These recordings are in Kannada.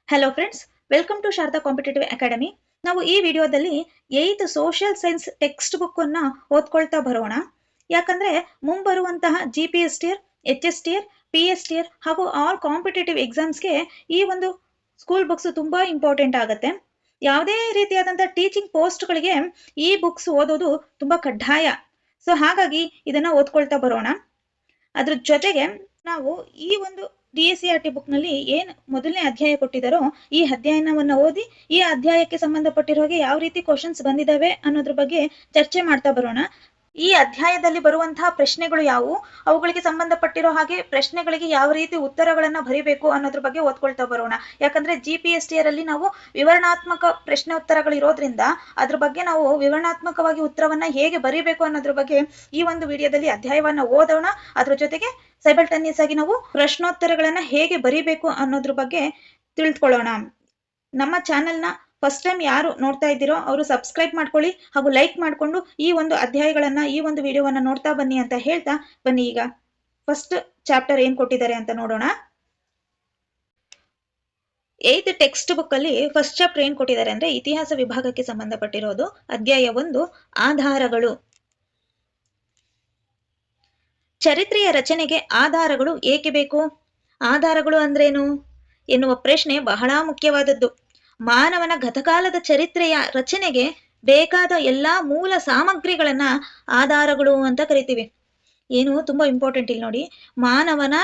Hello friends, welcome to Sharada competitive academy. ನಾವು ಈ ವಿಡಿಯೋದಲ್ಲಿ 8th social science text book ಅನ್ನ ಓದ್ಕೊಳ್ತಾ ಬರೋಣ. ಯಾಕಂದ್ರೆ ಮುಂಬರುವಂತಹ GPSTR, HSTR, PSTR ಹಾಗೂ ಆಲ್ ಕಾಂಪಿಟೇಟಿವ್ ಎಕ್ಸಾಮ್ಸ್ಗೆ ಈ ಒಂದು ಸ್ಕೂಲ್ ಬುಕ್ಸ್ ತುಂಬಾ ಇಂಪಾರ್ಟೆಂಟ್ ಆಗುತ್ತೆ. ಯಾವುದೇ ರೀತಿಯಾದಂತಹ ಟೀಚಿಂಗ್ ಪೋಸ್ಟ್ಗಳಿಗೆ ಈ ಬುಕ್ಸ್ ಓದೋದು ತುಂಬಾ ಕಡ್ಡಾಯ. ಸೊ ಹಾಗಾಗಿ ಇದನ್ನ ಓದ್ಕೊಳ್ತಾ ಬರೋಣ. ಅದ್ರ ಜೊತೆಗೆ ನಾವು ಈ ಒಂದು DSCRT ಬುಕ್ ನಲ್ಲಿ ಏನ್ ಮೊದಲನೇ ಅಧ್ಯಾಯ ಕೊಟ್ಟಿದ್ದಾರೋ ಈ ಅಧ್ಯಾಯನವನ್ನ ಓದಿ ಈ ಅಧ್ಯಾಯಕ್ಕೆ ಸಂಬಂಧಪಟ್ಟಿರೋ ಹಾಗೆ ಯಾವ ರೀತಿ ಕ್ವಶನ್ಸ್ ಬಂದಿದಾವೆ ಅನ್ನೋದ್ರ ಬಗ್ಗೆ ಚರ್ಚೆ ಮಾಡ್ತಾ ಬರೋಣ. ಈ ಅಧ್ಯಾಯದಲ್ಲಿ ಬರುವಂತಹ ಪ್ರಶ್ನೆಗಳು ಯಾವುವು, ಅವುಗಳಿಗೆ ಸಂಬಂಧಪಟ್ಟಿರೋ ಹಾಗೆ ಪ್ರಶ್ನೆಗಳಿಗೆ ಯಾವ ರೀತಿ ಉತ್ತರಗಳನ್ನ ಬರೀಬೇಕು ಅನ್ನೋದ್ರ ಬಗ್ಗೆ ಓದ್ಕೊಳ್ತಾ ಬರೋಣ. ಯಾಕಂದ್ರೆ GPSTR ಅಲ್ಲಿ ನಾವು ವಿವರಣಾತ್ಮಕ ಪ್ರಶ್ನೆ ಉತ್ತರಗಳಿರೋದ್ರಿಂದ ಅದ್ರ ಬಗ್ಗೆ ನಾವು ವಿವರಣಾತ್ಮಕವಾಗಿ ಉತ್ತರವನ್ನ ಹೇಗೆ ಬರೀಬೇಕು ಅನ್ನೋದ್ರ ಬಗ್ಗೆ ಈ ಒಂದು ವಿಡಿಯೋದಲ್ಲಿ ಅಧ್ಯಾಯವನ್ನ ಓದೋಣ. ಅದ್ರ ಜೊತೆಗೆ ಸೈಮಲ್ಟೇನಿಯಸ್ ಆಗಿ ನಾವು ಪ್ರಶ್ನೋತ್ತರಗಳನ್ನ ಹೇಗೆ ಬರೀಬೇಕು ಅನ್ನೋದ್ರ ಬಗ್ಗೆ ತಿಳಿದುಕೊಳ್ಳೋಣ. ನಮ್ಮ ಚಾನೆಲ್ನ ಫಸ್ಟ್ ಟೈಮ್ ಯಾರು ನೋಡ್ತಾ ಇದ್ದೀರೋ ಅವರು ಸಬ್ಸ್ಕ್ರೈಬ್ ಮಾಡ್ಕೊಳ್ಳಿ ಹಾಗೂ ಲೈಕ್ ಮಾಡಿಕೊಂಡು ಈ ಒಂದು ಅಧ್ಯಾಯಗಳನ್ನ ಈ ಒಂದು ವಿಡಿಯೋವನ್ನ ನೋಡ್ತಾ ಬನ್ನಿ ಅಂತ ಹೇಳ್ತಾ ಬನ್ನಿ. ಈಗ ಫಸ್ಟ್ ಚಾಪ್ಟರ್ ಏನ್ ಕೊಟ್ಟಿದ್ದಾರೆ ಅಂತ ನೋಡೋಣ. 8th ಟೆಕ್ಸ್ಟ್ ಬುಕ್ ಅಲ್ಲಿ ಫಸ್ಟ್ ಚಾಪ್ಟರ್ ಏನ್ ಕೊಟ್ಟಿದ್ದಾರೆ ಅಂದ್ರೆ ಇತಿಹಾಸ ವಿಭಾಗಕ್ಕೆ ಸಂಬಂಧಪಟ್ಟಿರೋದು. ಅಧ್ಯಾಯ 1 ಆಧಾರಗಳು. ಚರಿತ್ರೆಯ ರಚನೆಗೆ ಆಧಾರಗಳು ಏಕೆ ಬೇಕು? ಆಧಾರಗಳು ಅಂದ್ರೇನು ಎನ್ನುವ ಪ್ರಶ್ನೆ ಬಹಳ ಮುಖ್ಯವಾದದ್ದು. ಮಾನವನ ಗತಕಾಲದ ಚರಿತ್ರೆಯ ರಚನೆಗೆ ಬೇಕಾದ ಎಲ್ಲಾ ಮೂಲ ಸಾಮಗ್ರಿಗಳನ್ನ ಆಧಾರಗಳು ಅಂತ ಕರಿತೀವಿ. ಏನು ತುಂಬಾ ಇಂಪಾರ್ಟೆಂಟ್ ಇಲ್ಲಿ ನೋಡಿ. ಮಾನವನ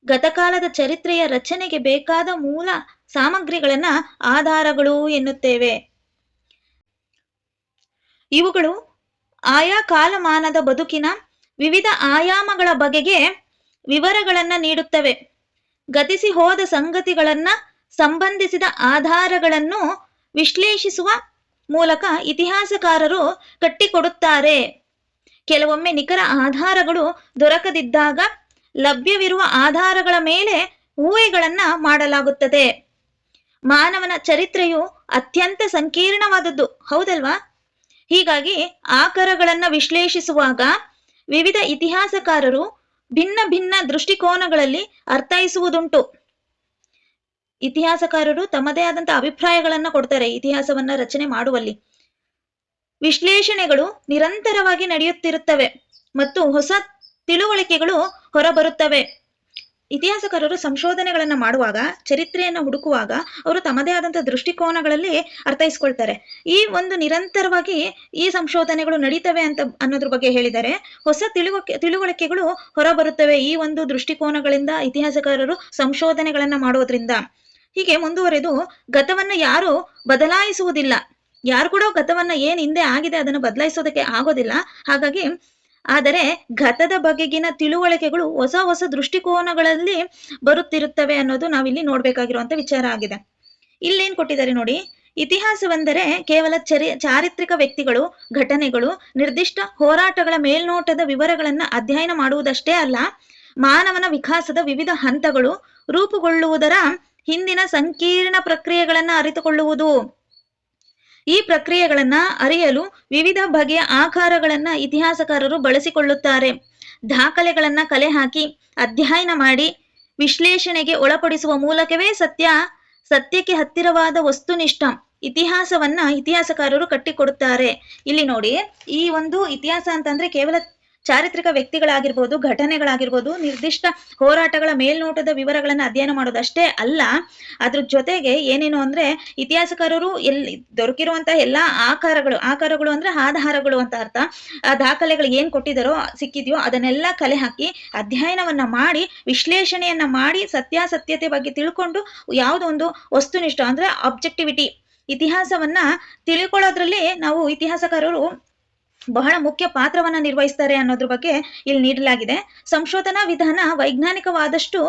ಗತಕಾಲದ ಚರಿತ್ರೆಯ ರಚನೆಗೆ ಬೇಕಾದ ಮೂಲ ಸಾಮಗ್ರಿಗಳನ್ನ ಆಧಾರಗಳು ಎನ್ನುತ್ತೇವೆ. ಇವುಗಳು ಆಯಾ ಕಾಲಮಾನದ ಬದುಕಿನ ವಿವಿಧ ಆಯಾಮಗಳ ಬಗೆಗೆ ವಿವರಗಳನ್ನ ನೀಡುತ್ತವೆ. ಗತಿಸಿ ಹೋದ ಸಂಗತಿಗಳನ್ನ ಸಂಬಂಧಿಸಿದ ಆಧಾರಗಳನ್ನು ವಿಶ್ಲೇಷಿಸುವ ಮೂಲಕ ಇತಿಹಾಸಕಾರರು ಕಟ್ಟಿಕೊಡುತ್ತಾರೆ. ಕೆಲವೊಮ್ಮೆ ನಿಖರ ಆಧಾರಗಳು ದೊರಕದಿದ್ದಾಗ ಲಭ್ಯವಿರುವ ಆಧಾರಗಳ ಮೇಲೆ ಊಹೆಗಳನ್ನ ಮಾಡಲಾಗುತ್ತದೆ. ಮಾನವನ ಚರಿತ್ರೆಯು ಅತ್ಯಂತ ಸಂಕೀರ್ಣವಾದದ್ದು, ಹೌದಲ್ವಾ? ಹೀಗಾಗಿ ಆಕರಗಳನ್ನ ವಿಶ್ಲೇಷಿಸುವಾಗ ವಿವಿಧ ಇತಿಹಾಸಕಾರರು ಭಿನ್ನ ಭಿನ್ನ ದೃಷ್ಟಿಕೋನಗಳಲ್ಲಿ ಅರ್ಥೈಸುವುದುಂಟು. ಇತಿಹಾಸಕಾರರು ತಮ್ಮದೇ ಆದಂತಹ ಅಭಿಪ್ರಾಯಗಳನ್ನ ಕೊಡ್ತಾರೆ ಇತಿಹಾಸವನ್ನ ರಚನೆ ಮಾಡುವಲ್ಲಿ. ವಿಶ್ಲೇಷಣೆಗಳು ನಿರಂತರವಾಗಿ ನಡೆಯುತ್ತಿರುತ್ತವೆ ಮತ್ತು ಹೊಸ ತಿಳುವಳಿಕೆಗಳು ಹೊರಬರುತ್ತವೆ. ಇತಿಹಾಸಕಾರರು ಸಂಶೋಧನೆಗಳನ್ನ ಮಾಡುವಾಗ, ಚರಿತ್ರೆಯನ್ನ ಹುಡುಕುವಾಗ ಅವರು ತಮ್ಮದೇ ಆದಂತಹ ದೃಷ್ಟಿಕೋನಗಳಲ್ಲಿ ಅರ್ಥೈಸ್ಕೊಳ್ತಾರೆ. ಈ ಒಂದು ನಿರಂತರವಾಗಿ ಈ ಸಂಶೋಧನೆಗಳು ನಡೀತವೆ ಅಂತ ಅನ್ನೋದ್ರ ಬಗ್ಗೆ ಹೇಳಿದ್ದಾರೆ. ಹೊಸ ತಿಳುವಳಿಕೆಗಳು ಹೊರಬರುತ್ತವೆ ಈ ಒಂದು ದೃಷ್ಟಿಕೋನಗಳಿಂದ ಇತಿಹಾಸಕಾರರು ಸಂಶೋಧನೆಗಳನ್ನ ಮಾಡೋದ್ರಿಂದ. ಹೀಗೆ ಮುಂದುವರೆದು ಗತವನ್ನ ಯಾರು ಬದಲಾಯಿಸುವುದಿಲ್ಲ. ಯಾರು ಕೂಡ ಗತವನ್ನ ಏನ್ ಹಿಂದೆ ಆಗಿದೆ ಅದನ್ನು ಬದಲಾಯಿಸೋದಕ್ಕೆ ಆಗೋದಿಲ್ಲ. ಹಾಗಾಗಿ ಆದರೆ ಗತದ ಬಗೆಗಿನ ತಿಳುವಳಿಕೆಗಳು ಹೊಸ ಹೊಸ ದೃಷ್ಟಿಕೋನಗಳಲ್ಲಿ ಬರುತ್ತಿರುತ್ತವೆ ಅನ್ನೋದು ನಾವಿಲ್ಲಿ ನೋಡ್ಬೇಕಾಗಿರುವಂತ ವಿಚಾರ ಆಗಿದೆ. ಇಲ್ಲೇನ್ ಕೊಟ್ಟಿದ್ದಾರೆ ನೋಡಿ. ಇತಿಹಾಸವೆಂದರೆ ಕೇವಲ ಚಾರಿತ್ರಿಕ ವ್ಯಕ್ತಿಗಳು, ಘಟನೆಗಳು, ನಿರ್ದಿಷ್ಟ ಹೋರಾಟಗಳ ಮೇಲ್ನೋಟದ ವಿವರಗಳನ್ನ ಅಧ್ಯಯನ ಮಾಡುವುದಷ್ಟೇ ಅಲ್ಲ, ಮಾನವನ ವಿಕಾಸದ ವಿವಿಧ ಹಂತಗಳು ರೂಪುಗೊಳ್ಳುವುದರ ಹಿಂದಿನ ಸಂಕೀರ್ಣ ಪ್ರಕ್ರಿಯೆಗಳನ್ನ ಅರಿತುಕೊಳ್ಳುವುದು. ಈ ಪ್ರಕ್ರಿಯೆಗಳನ್ನ ಅರಿಯಲು ವಿವಿಧ ಬಗೆಯ ಆಕಾರಗಳನ್ನ ಇತಿಹಾಸಕಾರರು ಬಳಸಿಕೊಳ್ಳುತ್ತಾರೆ. ದಾಖಲೆಗಳನ್ನ ಕಲೆ ಹಾಕಿ ಅಧ್ಯಯನ ಮಾಡಿ ವಿಶ್ಲೇಷಣೆಗೆ ಒಳಪಡಿಸುವ ಮೂಲಕವೇ ಸತ್ಯಕ್ಕೆ ಹತ್ತಿರವಾದ ವಸ್ತುನಿಷ್ಠ ಇತಿಹಾಸವನ್ನ ಇತಿಹಾಸಕಾರರು ಕಟ್ಟಿಕೊಡುತ್ತಾರೆ. ಇಲ್ಲಿ ನೋಡಿ, ಈ ಒಂದು ಇತಿಹಾಸ ಅಂತಂದ್ರೆ ಕೇವಲ ಚಾರಿತ್ರಿಕ ವ್ಯಕ್ತಿಗಳಾಗಿರ್ಬೋದು, ಘಟನೆಗಳಾಗಿರ್ಬೋದು, ನಿರ್ದಿಷ್ಟ ಹೋರಾಟಗಳ ಮೇಲ್ನೋಟದ ವಿವರಗಳನ್ನ ಅಧ್ಯಯನ ಮಾಡೋದಷ್ಟೇ ಅಲ್ಲ, ಅದ್ರ ಜೊತೆಗೆ ಏನೇನು ಅಂದ್ರೆ ಇತಿಹಾಸಕಾರರು ಎಲ್ಲಿ ದೊರಕಿರುವಂತಹ ಎಲ್ಲಾ ಆಕಾರಗಳು ಅಂದ್ರೆ ಆಧಾರಗಳು ಅಂತ ಅರ್ಥ. ಆ ದಾಖಲೆಗಳು ಏನ್ ಕೊಟ್ಟಿದಾರೋ ಸಿಕ್ಕಿದ್ಯೋ ಅದನ್ನೆಲ್ಲ ಕಲೆ ಹಾಕಿ ಅಧ್ಯಯನವನ್ನ ಮಾಡಿ ವಿಶ್ಲೇಷಣೆಯನ್ನ ಮಾಡಿ ಸತ್ಯಾಸತ್ಯತೆ ಬಗ್ಗೆ ತಿಳ್ಕೊಂಡು ಯಾವುದೋ ಒಂದು ವಸ್ತುನಿಷ್ಠ ಅಂದ್ರೆ ಆಬ್ಜೆಕ್ಟಿವಿಟಿ ಇತಿಹಾಸವನ್ನ ತಿಳ್ಕೊಳ್ಳೋದ್ರಲ್ಲಿ ನಾವು ಇತಿಹಾಸಕಾರರು ಬಹಳ ಮುಖ್ಯ ಪಾತ್ರವನ್ನ ನಿರ್ವಹಿಸ್ತಾರೆ ಅನ್ನೋದ್ರ ಬಗ್ಗೆ ಇಲ್ಲಿ ನೀಡಲಾಗಿದೆ. ಸಂಶೋಧನಾ ವಿಧಾನ ವೈಜ್ಞಾನಿಕವಾದಷ್ಟು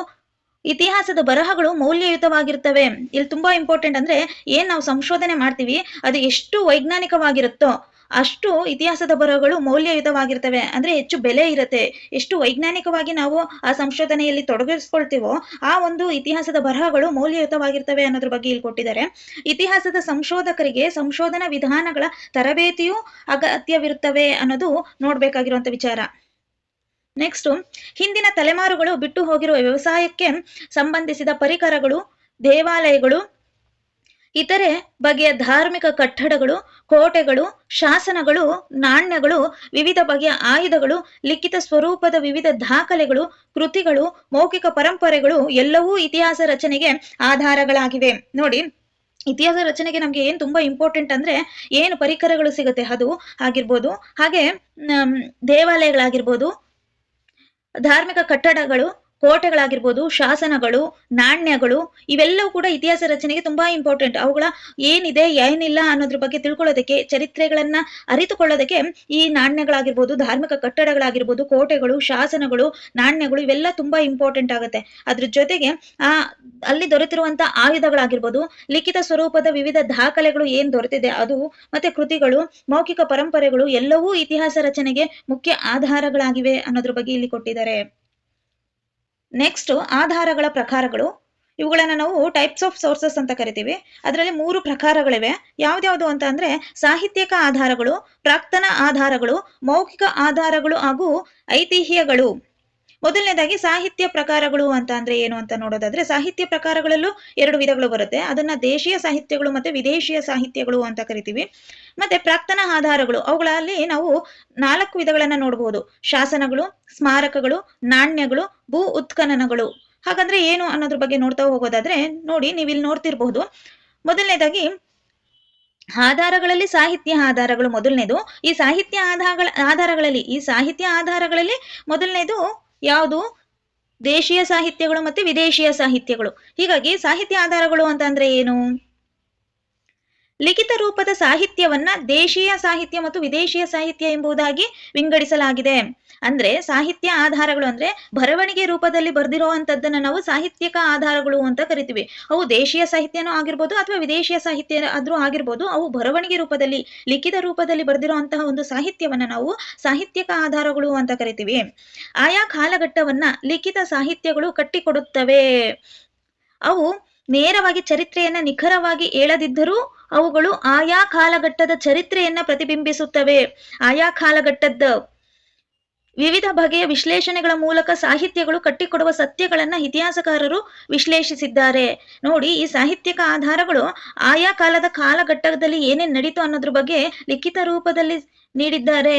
ಇತಿಹಾಸದ ಬರಹಗಳು ಮೌಲ್ಯಯುತವಾಗಿರ್ತವೆ. ಇಲ್ಲಿ ತುಂಬಾ ಇಂಪಾರ್ಟೆಂಟ್ ಅಂದ್ರೆ ಏನ್ ನಾವು ಸಂಶೋಧನೆ ಮಾಡ್ತೀವಿ ಅದು ಎಷ್ಟು ವೈಜ್ಞಾನಿಕವಾಗಿರುತ್ತೋ ಅಷ್ಟು ಇತಿಹಾಸದ ಬರಹಗಳು ಮೌಲ್ಯಯುತವಾಗಿರ್ತವೆ. ಅಂದ್ರೆ ಹೆಚ್ಚು ಬೆಲೆ ಇರುತ್ತೆ. ಎಷ್ಟು ವೈಜ್ಞಾನಿಕವಾಗಿ ನಾವು ಆ ಸಂಶೋಧನೆಯಲ್ಲಿ ತೊಡಗಿಸ್ಕೊಳ್ತೀವೋ ಆ ಒಂದು ಇತಿಹಾಸದ ಬರಹಗಳು ಮೌಲ್ಯಯುತವಾಗಿರ್ತವೆ ಅನ್ನೋದ್ರ ಬಗ್ಗೆ ಇಲ್ಲಿ ಕೊಟ್ಟಿದ್ದಾರೆ. ಇತಿಹಾಸದ ಸಂಶೋಧಕರಿಗೆ ಸಂಶೋಧನಾ ವಿಧಾನಗಳ ತರಬೇತಿಯೂ ಅಗತ್ಯವಿರುತ್ತವೆ ಅನ್ನೋದು ನೋಡ್ಬೇಕಾಗಿರುವಂತ ವಿಚಾರ. ನೆಕ್ಸ್ಟ್, ಹಿಂದಿನ ತಲೆಮಾರುಗಳು ಬಿಟ್ಟು ಹೋಗಿರುವ ವ್ಯವಸಾಯಕ್ಕೆ ಸಂಬಂಧಿಸಿದ ಪರಿಕರಗಳು, ದೇವಾಲಯಗಳು, ಇತರೆ ಬಗೆಯ ಧಾರ್ಮಿಕ ಕಟ್ಟಡಗಳು, ಕೋಟೆಗಳು, ಶಾಸನಗಳು, ನಾಣ್ಯಗಳು, ವಿವಿಧ ಬಗೆಯ ಆಯುಧಗಳು, ಲಿಖಿತ ಸ್ವರೂಪದ ವಿವಿಧ ದಾಖಲೆಗಳು, ಕೃತಿಗಳು, ಮೌಖಿಕ ಪರಂಪರೆಗಳು ಎಲ್ಲವೂ ಇತಿಹಾಸ ರಚನೆಗೆ ಆಧಾರಗಳಾಗಿವೆ. ನೋಡಿ, ಇತಿಹಾಸ ರಚನೆಗೆ ನಮ್ಗೆ ಏನ್ ತುಂಬಾ ಇಂಪಾರ್ಟೆಂಟ್ ಅಂದ್ರೆ ಏನು ಪರಿಕರಗಳು ಸಿಗುತ್ತೆ ಅದು ಆಗಿರ್ಬೋದು, ಹಾಗೆ ದೇವಾಲಯಗಳಾಗಿರ್ಬೋದು, ಧಾರ್ಮಿಕ ಕಟ್ಟಡಗಳು, ಕೋಟೆಗಳಾಗಿರ್ಬೋದು, ಶಾಸನಗಳು, ನಾಣ್ಯಗಳು, ಇವೆಲ್ಲವೂ ಕೂಡ ಇತಿಹಾಸ ರಚನೆಗೆ ತುಂಬಾ ಇಂಪಾರ್ಟೆಂಟ್. ಅವುಗಳ ಏನಿದೆ ಏನಿಲ್ಲ ಅನ್ನೋದ್ರ ಬಗ್ಗೆ ತಿಳ್ಕೊಳ್ಳೋದಕ್ಕೆ, ಚರಿತ್ರೆಗಳನ್ನ ಅರಿತುಕೊಳ್ಳೋದಕ್ಕೆ ಈ ನಾಣ್ಯಗಳಾಗಿರ್ಬೋದು, ಧಾರ್ಮಿಕ ಕಟ್ಟಡಗಳಾಗಿರ್ಬೋದು, ಕೋಟೆಗಳು, ಶಾಸನಗಳು, ನಾಣ್ಯಗಳು ಇವೆಲ್ಲ ತುಂಬಾ ಇಂಪಾರ್ಟೆಂಟ್ ಆಗುತ್ತೆ. ಅದ್ರ ಜೊತೆಗೆ ಆ ಅಲ್ಲಿ ದೊರೆತಿರುವಂತ ಆಯುಧಗಳಾಗಿರ್ಬೋದು, ಲಿಖಿತ ಸ್ವರೂಪದ ವಿವಿಧ ದಾಖಲೆಗಳು ಏನ್ ದೊರೆತಿದೆ ಅದು, ಮತ್ತೆ ಕೃತಿಗಳು, ಮೌಖಿಕ ಪರಂಪರೆಗಳು ಎಲ್ಲವೂ ಇತಿಹಾಸ ರಚನೆಗೆ ಮುಖ್ಯ ಆಧಾರಗಳಾಗಿವೆ ಅನ್ನೋದ್ರ ಬಗ್ಗೆ ಇಲ್ಲಿ ಕೊಟ್ಟಿದ್ದಾರೆ. ನೆಕ್ಸ್ಟ್, ಆಧಾರಗಳ ಪ್ರಕಾರಗಳು. ಇವುಗಳನ್ನ ನಾವು ಟೈಪ್ಸ್ ಆಫ್ ಸೋರ್ಸಸ್ ಅಂತ ಕರಿತೀವಿ. ಅದರಲ್ಲಿ 3 ಪ್ರಕಾರಗಳಿವೆ. ಯಾವ್ದ್ಯಾವ್ದು ಅಂತ ಅಂದ್ರೆ ಸಾಹಿತ್ಯಿಕ ಆಧಾರಗಳು, ಪ್ರಾಕ್ತನ ಆಧಾರಗಳು, ಮೌಖಿಕ ಆಧಾರಗಳು ಹಾಗೂ ಐತಿಹ್ಯಗಳು. ಮೊದಲನೇದಾಗಿ ಸಾಹಿತ್ಯ ಪ್ರಕಾರಗಳು ಅಂತ ಅಂದ್ರೆ ಏನು ಅಂತ ನೋಡೋದಾದ್ರೆ, ಸಾಹಿತ್ಯ ಪ್ರಕಾರಗಳಲ್ಲೂ 2 ವಿಧಗಳು ಬರುತ್ತೆ. ಅದನ್ನ ದೇಶೀಯ ಸಾಹಿತ್ಯಗಳು ಮತ್ತೆ ವಿದೇಶೀಯ ಸಾಹಿತ್ಯಗಳು ಅಂತ ಕರಿತೀವಿ. ಮತ್ತೆ ಪ್ರಾಕ್ತನ ಆಧಾರಗಳು, ಅವುಗಳಲ್ಲಿ ನಾವು 4 ವಿಧಗಳನ್ನ ನೋಡಬಹುದು: ಶಾಸನಗಳು, ಸ್ಮಾರಕಗಳು, ನಾಣ್ಯಗಳು, ಭೂ ಉತ್ಖನನಗಳು. ಹಾಗಂದ್ರೆ ಏನು ಅನ್ನೋದ್ರ ಬಗ್ಗೆ ನೋಡ್ತಾ ಹೋಗೋದಾದ್ರೆ, ನೋಡಿ ನೀವು ಇಲ್ಲಿ ನೋಡ್ತಿರ್ಬಹುದು. ಮೊದಲನೇದಾಗಿ ಆಧಾರಗಳಲ್ಲಿ ಸಾಹಿತ್ಯ ಆಧಾರಗಳು ಮೊದಲನೇದು. ಈ ಸಾಹಿತ್ಯ ಆಧಾರಗಳಲ್ಲಿ ಮೊದಲನೇದು ಯಾವುದು? ದೇಶೀಯ ಸಾಹಿತ್ಯಗಳು ಮತ್ತೆ ವಿದೇಶೀಯ ಸಾಹಿತ್ಯಗಳು. ಹೀಗಾಗಿ ಸಾಹಿತ್ಯ ಆಧಾರಗಳು ಅಂತ ಅಂದ್ರೆ ಏನು? ಲಿಖಿತ ರೂಪದ ಸಾಹಿತ್ಯವನ್ನ ದೇಶೀಯ ಸಾಹಿತ್ಯ ಮತ್ತು ವಿದೇಶೀಯ ಸಾಹಿತ್ಯ ಎಂಬುದಾಗಿ ವಿಂಗಡಿಸಲಾಗಿದೆ. ಅಂದ್ರೆ ಸಾಹಿತ್ಯ ಆಧಾರಗಳು ಅಂದ್ರೆ ಬರವಣಿಗೆ ರೂಪದಲ್ಲಿ ಬರ್ದಿರುವಂತದ್ದನ್ನ ನಾವು ಸಾಹಿತ್ಯಿಕ ಆಧಾರಗಳು ಅಂತ ಕರಿತೀವಿ. ಅವು ದೇಶೀಯ ಸಾಹಿತ್ಯನೂ ಆಗಿರ್ಬೋದು ಅಥವಾ ವಿದೇಶೀಯ ಸಾಹಿತ್ಯ ಆದ್ರೂ ಆಗಿರ್ಬೋದು. ಅವು ಬರವಣಿಗೆ ರೂಪದಲ್ಲಿ, ಲಿಖಿತ ರೂಪದಲ್ಲಿ ಬರ್ದಿರುವಂತಹ ಒಂದು ಸಾಹಿತ್ಯವನ್ನ ನಾವು ಸಾಹಿತ್ಯಿಕ ಆಧಾರಗಳು ಅಂತ ಕರಿತೀವಿ. ಆಯಾ ಕಾಲಘಟ್ಟವನ್ನ ಲಿಖಿತ ಸಾಹಿತ್ಯಗಳು ಕಟ್ಟಿಕೊಡುತ್ತವೆ. ಅವು ನೇರವಾಗಿ ಚರಿತ್ರೆಯನ್ನ ನಿಖರವಾಗಿ ಹೇಳದಿದ್ದರೂ ಅವುಗಳು ಆಯಾ ಕಾಲಘಟ್ಟದ ಚರಿತ್ರೆಯನ್ನ ಪ್ರತಿಬಿಂಬಿಸುತ್ತವೆ. ಆಯಾ ಕಾಲಘಟ್ಟದ ವಿವಿಧ ಬಗೆಯ ವಿಶ್ಲೇಷಣೆಗಳ ಮೂಲಕ ಸಾಹಿತ್ಯಗಳು ಕಟ್ಟಿಕೊಡುವ ಸತ್ಯಗಳನ್ನ ಇತಿಹಾಸಕಾರರು ವಿಶ್ಲೇಷಿಸಿದ್ದಾರೆ. ನೋಡಿ, ಈ ಸಾಹಿತ್ಯಿಕ ಆಧಾರಗಳು ಆಯಾ ಕಾಲಘಟ್ಟದಲ್ಲಿ ಏನೇನ್ ನಡೀತು ಅನ್ನೋದ್ರ ಬಗ್ಗೆ ಲಿಖಿತ ರೂಪದಲ್ಲಿ ನೀಡಿದ್ದಾರೆ.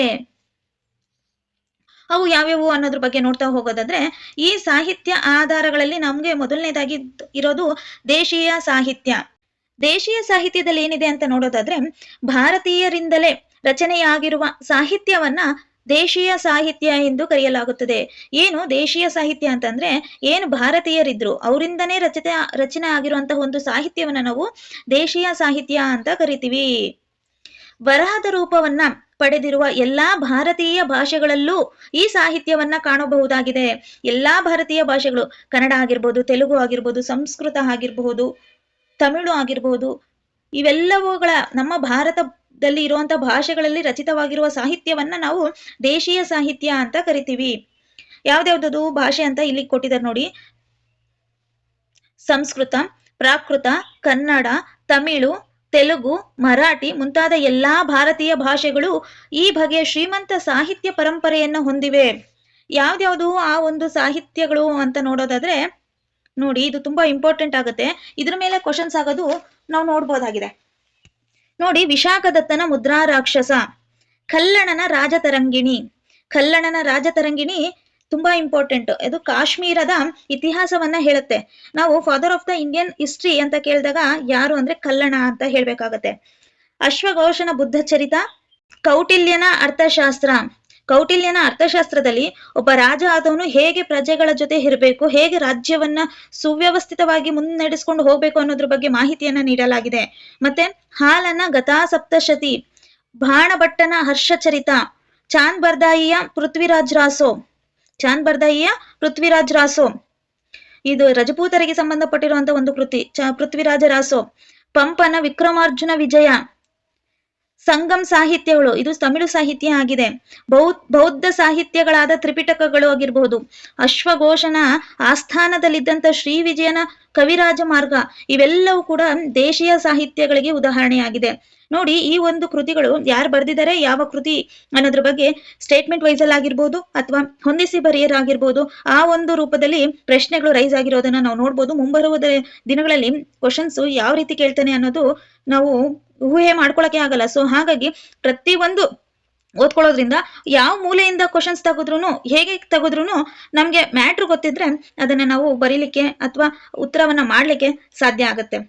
ಅವು ಯಾವ್ಯಾವು ಅನ್ನೋದ್ರ ಬಗ್ಗೆ ನೋಡ್ತಾ ಹೋಗೋದಾದ್ರೆ, ಈ ಸಾಹಿತ್ಯ ಆಧಾರಗಳಲ್ಲಿ ನಮ್ಗೆ ಮೊದಲನೇದಾಗಿ ಇರೋದು ದೇಶೀಯ ಸಾಹಿತ್ಯ. ದೇಶೀಯ ಸಾಹಿತ್ಯದಲ್ಲಿ ಏನಿದೆ ಅಂತ ನೋಡೋದಾದ್ರೆ, ಭಾರತೀಯರಿಂದಲೇ ರಚನೆಯಾಗಿರುವ ಸಾಹಿತ್ಯವನ್ನ ದೇಶೀಯ ಸಾಹಿತ್ಯ ಎಂದು ಕರೆಯಲಾಗುತ್ತದೆ. ಏನು ದೇಶೀಯ ಸಾಹಿತ್ಯ ಅಂತಂದ್ರೆ, ಏನು ಭಾರತೀಯರಿದ್ರು ಅವರಿಂದನೇ ರಚನೆ ಆಗಿರುವಂತಹ ಒಂದು ಸಾಹಿತ್ಯವನ್ನ ನಾವು ದೇಶೀಯ ಸಾಹಿತ್ಯ ಅಂತ ಕರಿತೀವಿ. ಬರಹದ ರೂಪವನ್ನ ಪಡೆದಿರುವ ಎಲ್ಲಾ ಭಾರತೀಯ ಭಾಷೆಗಳಲ್ಲೂ ಈ ಸಾಹಿತ್ಯವನ್ನ ಕಾಣಬಹುದಾಗಿದೆ. ಎಲ್ಲಾ ಭಾರತೀಯ ಭಾಷೆಗಳು, ಕನ್ನಡ ಆಗಿರ್ಬೋದು, ತೆಲುಗು ಆಗಿರ್ಬೋದು, ಸಂಸ್ಕೃತ ಆಗಿರಬಹುದು, ತಮಿಳು ಆಗಿರ್ಬೋದು, ಇವೆಲ್ಲವುಗಳ ನಮ್ಮ ಭಾರತದಲ್ಲಿ ಇರುವಂತಹ ಭಾಷೆಗಳಲ್ಲಿ ರಚಿತವಾಗಿರುವ ಸಾಹಿತ್ಯವನ್ನ ನಾವು ದೇಶೀಯ ಸಾಹಿತ್ಯ ಅಂತ ಕರಿತೀವಿ. ಯಾವ್ದ್ಯಾವ್ದು ಭಾಷೆ ಅಂತ ಇಲ್ಲಿ ಕೊಟ್ಟಿದ್ದಾರೆ ನೋಡಿ: ಸಂಸ್ಕೃತ, ಪ್ರಾಕೃತ, ಕನ್ನಡ, ತಮಿಳು, ತೆಲುಗು, ಮರಾಠಿ ಮುಂತಾದ ಎಲ್ಲಾ ಭಾರತೀಯ ಭಾಷೆಗಳು ಈ ಬಗೆಯ ಶ್ರೀಮಂತ ಸಾಹಿತ್ಯ ಪರಂಪರೆಯನ್ನ ಹೊಂದಿವೆ. ಯಾವ್ದ್ಯಾವ್ದು ಆ ಒಂದು ಸಾಹಿತ್ಯಗಳು ಅಂತ ನೋಡೋದಾದ್ರೆ, ನೋಡಿ ಇದು ತುಂಬಾ ಇಂಪಾರ್ಟೆಂಟ್ ಆಗುತ್ತೆ. ಇದ್ರ ಮೇಲೆ ಕ್ವಶನ್ಸ್ ಆಗೋದು ನಾವು ನೋಡ್ಬೋದಾಗಿದೆ. ನೋಡಿ, ವಿಶಾಖದತ್ತನ ಮುದ್ರಾ ರಾಕ್ಷಸ, ಕಲ್ಲಣನ ರಾಜತರಂಗಿಣಿ. ಕಲ್ಲಣನ ರಾಜತರಂಗಿಣಿ ತುಂಬಾ ಇಂಪಾರ್ಟೆಂಟ್. ಇದು ಕಾಶ್ಮೀರದ ಇತಿಹಾಸವನ್ನ ಹೇಳುತ್ತೆ. ನಾವು father of the Indian history ಅಂತ ಕೇಳಿದಾಗ ಯಾರು ಅಂದ್ರೆ ಕಲ್ಲಣ ಅಂತ ಹೇಳ್ಬೇಕಾಗತ್ತೆ. ಅಶ್ವಘೋಷನ ಬುದ್ಧ ಚರಿತ, ಕೌಟಿಲ್ಯನ ಅರ್ಥಶಾಸ್ತ್ರ. ಕೌಟಿಲ್ಯನ ಅರ್ಥಶಾಸ್ತ್ರದಲ್ಲಿ ಒಬ್ಬ ರಾಜ ಆದವನು ಹೇಗೆ ಪ್ರಜೆಗಳ ಜೊತೆ ಇರಬೇಕು, ಹೇಗೆ ರಾಜ್ಯವನ್ನ ಸುವ್ಯವಸ್ಥಿತವಾಗಿ ಮುನ್ನಡೆಸ್ಕೊಂಡು ಹೋಗ್ಬೇಕು ಅನ್ನೋದ್ರ ಬಗ್ಗೆ ಮಾಹಿತಿಯನ್ನ ನೀಡಲಾಗಿದೆ. ಮತ್ತೆ ಹಾಲನ ಗತಾಸಪ್ತಶತಿ, ಬಾಣಭಟ್ಟನ ಹರ್ಷಚರಿತ, ಚಾಂದ್ ಬರ್ದಾಯಿಯ ಪೃಥ್ವಿರಾಜ್ ರಾಸೋ. ಚಾಂದ್ ಬರ್ದಾಯಿಯ ಪೃಥ್ವಿರಾಜ್ ರಾಸೋ ಇದು ರಜಪೂತರಿಗೆ ಸಂಬಂಧಪಟ್ಟಿರುವಂತಹ ಒಂದು ಕೃತಿ. ಪೃಥ್ವಿರಾಜ ರಾಸೋ. ಪಂಪನ ವಿಕ್ರಮಾರ್ಜುನ ವಿಜಯ, ಸಂಗಮ್ ಸಾಹಿತ್ಯಗಳು, ಇದು ತಮಿಳು ಸಾಹಿತ್ಯ ಆಗಿದೆ. ಬೌದ್ಧ ಸಾಹಿತ್ಯಗಳಾದ ತ್ರಿಪಿಟಕಗಳು ಆಗಿರಬಹುದು, ಅಶ್ವಘೋಷನ ಆಸ್ಥಾನದಲ್ಲಿದ್ದಂಥ ಶ್ರೀ ವಿಜಯನ ಕವಿರಾಜ ಮಾರ್ಗ, ಇವೆಲ್ಲವೂ ಕೂಡ ದೇಶೀಯ ಸಾಹಿತ್ಯಗಳಿಗೆ ಉದಾಹರಣೆಯಾಗಿದೆ. ನೋಡಿ, ಈ ಒಂದು ಕೃತಿಗಳು ಯಾರು ಬರೆದಿದ್ದಾರೆ, ಯಾವ ಕೃತಿ ಅನ್ನೋದ್ರ ಬಗ್ಗೆ ಸ್ಟೇಟ್ಮೆಂಟ್ ವೈಸ್ ಅಲ್ಲಿ ಆಗಿರ್ಬೋದು ಅಥವಾ ಹೊಂದಿಸಿ ಬರೆಯರಾಗಿರ್ಬೋದು, ಆ ಒಂದು ರೂಪದಲ್ಲಿ ಪ್ರಶ್ನೆಗಳು ರೈಸ್ ಆಗಿರೋದನ್ನ ನಾವು ನೋಡ್ಬೋದು. ಮುಂಬರುವ ದಿನಗಳಲ್ಲಿ ಕ್ವಶನ್ಸ್ ಯಾವ ರೀತಿ ಕೇಳ್ತಾನೆ ಅನ್ನೋದು ನಾವು ಊಹೆ ಮಾಡ್ಕೊಳಕ್ಕೆ ಆಗಲ್ಲ. ಸೊ ಹಾಗಾಗಿ ಪ್ರತಿಯೊಂದು ಓದ್ಕೊಳ್ಳೋದ್ರಿಂದ ಯಾವ ಮೂಲೆಯಿಂದ ಕ್ವಶನ್ಸ್ ತೆಗೆದ್ರು, ಹೇಗೆ ತೆಗೆದ್ರು ನಮ್ಗೆ ಮ್ಯಾಟ್ರ್ ಗೊತ್ತಿದ್ರೆ ಅದನ್ನ ನಾವು ಬರೀಲಿಕ್ಕೆ ಅಥವಾ ಉತ್ತರವನ್ನ ಮಾಡ್ಲಿಕ್ಕೆ ಸಾಧ್ಯ ಆಗುತ್ತೆ.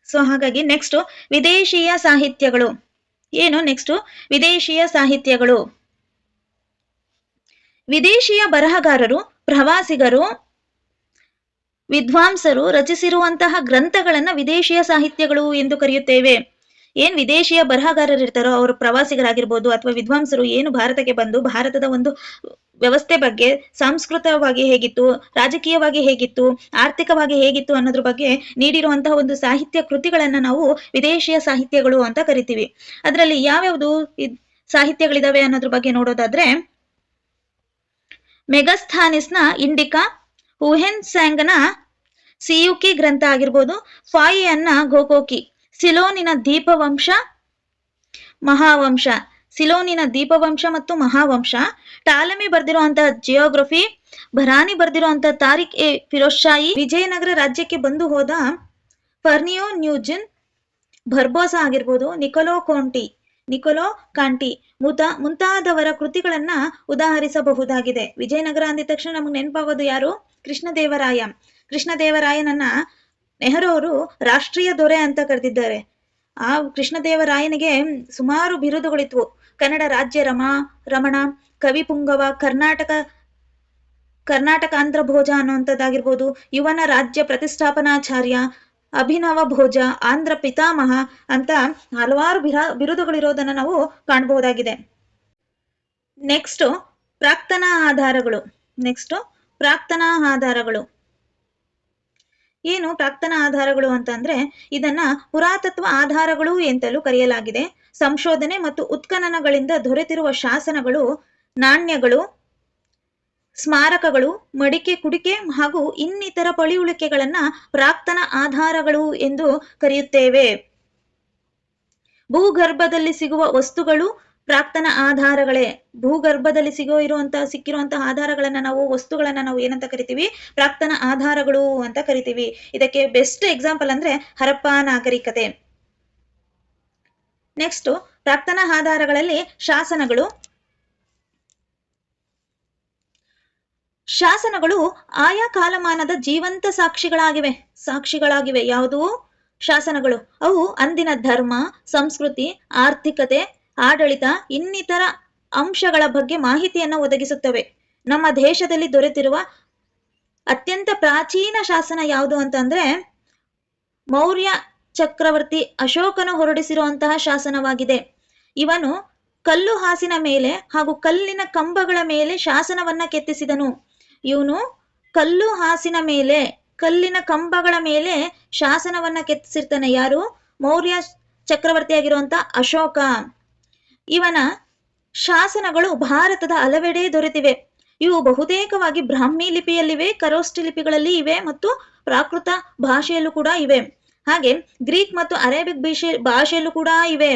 ಸೊ ಹಾಗಾಗಿ ನೆಕ್ಸ್ಟ್ ವಿದೇಶೀಯ ಸಾಹಿತ್ಯಗಳು ಏನು? ನೆಕ್ಸ್ಟ್ ವಿದೇಶೀಯ ಸಾಹಿತ್ಯಗಳು. ವಿದೇಶಿಯ ಬರಹಗಾರರು, ಪ್ರವಾಸಿಗರು, ವಿದ್ವಾಂಸರು ರಚಿಸಿರುವಂತಹ ಗ್ರಂಥಗಳನ್ನ ವಿದೇಶೀಯ ಸಾಹಿತ್ಯಗಳು ಎಂದು ಕರೆಯುತ್ತೇವೆ. ಏನ್ ವಿದೇಶಿಯ ಬರಹಗಾರರು ಇರ್ತಾರೋ ಅವರು ಪ್ರವಾಸಿಗರಾಗಿರ್ಬೋದು ಅಥವಾ ವಿದ್ವಾಂಸರು ಏನು ಭಾರತಕ್ಕೆ ಬಂದು ಭಾರತದ ಒಂದು ವ್ಯವಸ್ಥೆ ಬಗ್ಗೆ, ಸಾಂಸ್ಕೃತಿಕವಾಗಿ ಹೇಗಿತ್ತು, ರಾಜಕೀಯವಾಗಿ ಹೇಗಿತ್ತು, ಆರ್ಥಿಕವಾಗಿ ಹೇಗಿತ್ತು ಅನ್ನೋದ್ರ ಬಗ್ಗೆ ನೀಡಿರುವಂತಹ ಒಂದು ಸಾಹಿತ್ಯ ಕೃತಿಗಳನ್ನ ನಾವು ವಿದೇಶಿಯ ಸಾಹಿತ್ಯಗಳು ಅಂತ ಕರಿತೀವಿ. ಅದರಲ್ಲಿ ಯಾವ್ಯಾವುದು ಸಾಹಿತ್ಯಗಳಿದಾವೆ ಅನ್ನೋದ್ರ ಬಗ್ಗೆ ನೋಡೋದಾದ್ರೆ, ಮೆಗಸ್ಥಾನಿಸ್ನ ಇಂಡಿಕಾ, ಹುಯೆನ್ ಸ್ಯಾಂಗ್ನ ಸಿಯುಕಿ ಗ್ರಂಥ ಆಗಿರ್ಬೋದು, ಫಾಯಿಯನ್ನ ಗೋಕೋಕಿ, ಸಿಲೋನಿನ ದೀಪವಂಶ, ಮಹಾವಂಶ, ಸಿಲೋನಿನ ದೀಪವಂಶ ಮತ್ತು ಮಹಾವಂಶ, ಟಾಲಮಿ ಬರ್ದಿರುವಂತಹ ಜಿಯೋಗ್ರಫಿ, ಭರಾನಿ ಬರ್ದಿರುವಂತ ತಾರಿಕ್ ಎ ಫಿರೋಜ್ ವಿಜಯನಗರ ರಾಜ್ಯಕ್ಕೆ ಬಂದು ಹೋದ ಫರ್ನಿಯೋ ನ್ಯೂಜಿನ್, ಬರ್ಬೋಸಾ ಆಗಿರ್ಬೋದು, ನಿಕೊಲೋ ಕಾಂಟಿ ಮುಂತಾದವರ ಕೃತಿಗಳನ್ನ ಉದಾಹರಿಸಬಹುದಾಗಿದೆ. ವಿಜಯನಗರ ಅಂದಿದ ತಕ್ಷಣ ನಮ್ಗೆ ನೆನಪಾಗೋದು ಯಾರು? ಕೃಷ್ಣದೇವರಾಯನನ್ನ ನೆಹರು ಅವರು ರಾಷ್ಟ್ರೀಯ ದೊರೆ ಅಂತ ಕರೆದಿದ್ದಾರೆ. ಆ ಕೃಷ್ಣದೇವರಾಯನಿಗೆ ಸುಮಾರು ಬಿರುದುಗಳಿದ್ವು. ಕನ್ನಡ ರಾಜ್ಯ ರಮಣ, ಕವಿ ಪುಂಗವ, ಕರ್ನಾಟಕ ಆಂಧ್ರ ಭೋಜ ಅನ್ನುವಂಥದ್ದಾಗಿರ್ಬೋದು, ಯುವನ ರಾಜ್ಯ ಪ್ರತಿಷ್ಠಾಪನಾಚಾರ್ಯ, ಅಭಿನವ ಭೋಜ, ಆಂಧ್ರ ಪಿತಾಮಹ ಅಂತ ಹಲವಾರು ಬಿರುದುಗಳಿರೋದನ್ನ ನಾವು ಕಾಣಬಹುದಾಗಿದೆ. ನೆಕ್ಸ್ಟ್ ಪ್ರಾಕ್ತನ ಆಧಾರಗಳು. ಏನು ಪ್ರಾಕ್ತನ ಆಧಾರಗಳು ಅಂತಂದ್ರೆ, ಇದನ್ನ ಪುರಾತತ್ವ ಆಧಾರಗಳು ಎಂತಲೂ ಕರೆಯಲಾಗಿದೆ. ಸಂಶೋಧನೆ ಮತ್ತು ಉತ್ಖನನಗಳಿಂದ ದೊರೆತಿರುವ ಶಾಸನಗಳು, ನಾಣ್ಯಗಳು, ಸ್ಮಾರಕಗಳು, ಮಡಿಕೆ, ಕುಡಿಕೆ ಹಾಗೂ ಇನ್ನಿತರ ಪಳಿಯುಳಿಕೆಗಳನ್ನ ಪ್ರಾಕ್ತನ ಆಧಾರಗಳು ಎಂದು ಕರೆಯುತ್ತೇವೆ. ಭೂಗರ್ಭದಲ್ಲಿ ಸಿಗುವ ವಸ್ತುಗಳು ಪ್ರಾಕ್ತನ ಆಧಾರಗಳೇ. ಭೂಗರ್ಭದಲ್ಲಿ ಸಿಕ್ಕಿರುವಂತಹ ಆಧಾರಗಳನ್ನ ವಸ್ತುಗಳನ್ನ ನಾವು ಏನಂತ ಕರಿತೀವಿ? ಪ್ರಾಕ್ತನ ಆಧಾರಗಳು ಅಂತ ಕರಿತೀವಿ. ಇದಕ್ಕೆ ಬೆಸ್ಟ್ ಎಕ್ಸಾಂಪಲ್ ಅಂದ್ರೆ ಹರಪ್ಪ ನಾಗರಿಕತೆ. ನೆಕ್ಸ್ಟ್ ಪ್ರಾಕ್ತನ ಆಧಾರಗಳಲ್ಲಿ ಶಾಸನಗಳು ಆಯಾ ಕಾಲಮಾನದ ಜೀವಂತ ಸಾಕ್ಷಿಗಳಾಗಿವೆ. ಯಾವುದು ಶಾಸನಗಳು? ಅವು ಅಂದಿನ ಧರ್ಮ, ಸಂಸ್ಕೃತಿ, ಆರ್ಥಿಕತೆ, ಆಡಳಿತ, ಇನ್ನಿತರ ಅಂಶಗಳ ಬಗ್ಗೆ ಮಾಹಿತಿಯನ್ನು ಒದಗಿಸುತ್ತವೆ. ನಮ್ಮ ದೇಶದಲ್ಲಿ ದೊರೆತಿರುವ ಅತ್ಯಂತ ಪ್ರಾಚೀನ ಶಾಸನ ಯಾವುದು ಅಂತಂದ್ರೆ ಮೌರ್ಯ ಚಕ್ರವರ್ತಿ ಅಶೋಕನು ಹೊರಡಿಸಿರುವಂತಹ ಶಾಸನವಾಗಿದೆ. ಇವನು ಕಲ್ಲು ಹಾಸಿನ ಮೇಲೆ ಹಾಗೂ ಕಲ್ಲಿನ ಕಂಬಗಳ ಮೇಲೆ ಶಾಸನವನ್ನ ಕೆತ್ತಿಸಿದನು. ಇವನು ಕಲ್ಲಿನ ಕಂಬಗಳ ಮೇಲೆ ಶಾಸನವನ್ನ ಕೆತ್ತಿಸಿರ್ತಾನೆ. ಯಾರು? ಮೌರ್ಯ ಚಕ್ರವರ್ತಿಯಾಗಿರುವಂತ ಅಶೋಕ. ಇವನ ಶಾಸನಗಳು ಭಾರತದ ಹಲವೆಡೆ ದೊರೆತಿವೆ. ಇವು ಬಹುತೇಕವಾಗಿ ಬ್ರಾಹ್ಮಿ ಲಿಪಿಯಲ್ಲಿವೆ, ಖರೋಷ್ಠಿ ಲಿಪಿಗಳಲ್ಲಿ ಇವೆ ಮತ್ತು ಪ್ರಾಕೃತ ಭಾಷೆಯಲ್ಲೂ ಕೂಡ ಇವೆ. ಹಾಗೆ ಗ್ರೀಕ್ ಮತ್ತು ಅರೇಬಿಕ್ ಭಾಷೆಯಲ್ಲೂ ಕೂಡ ಇವೆ.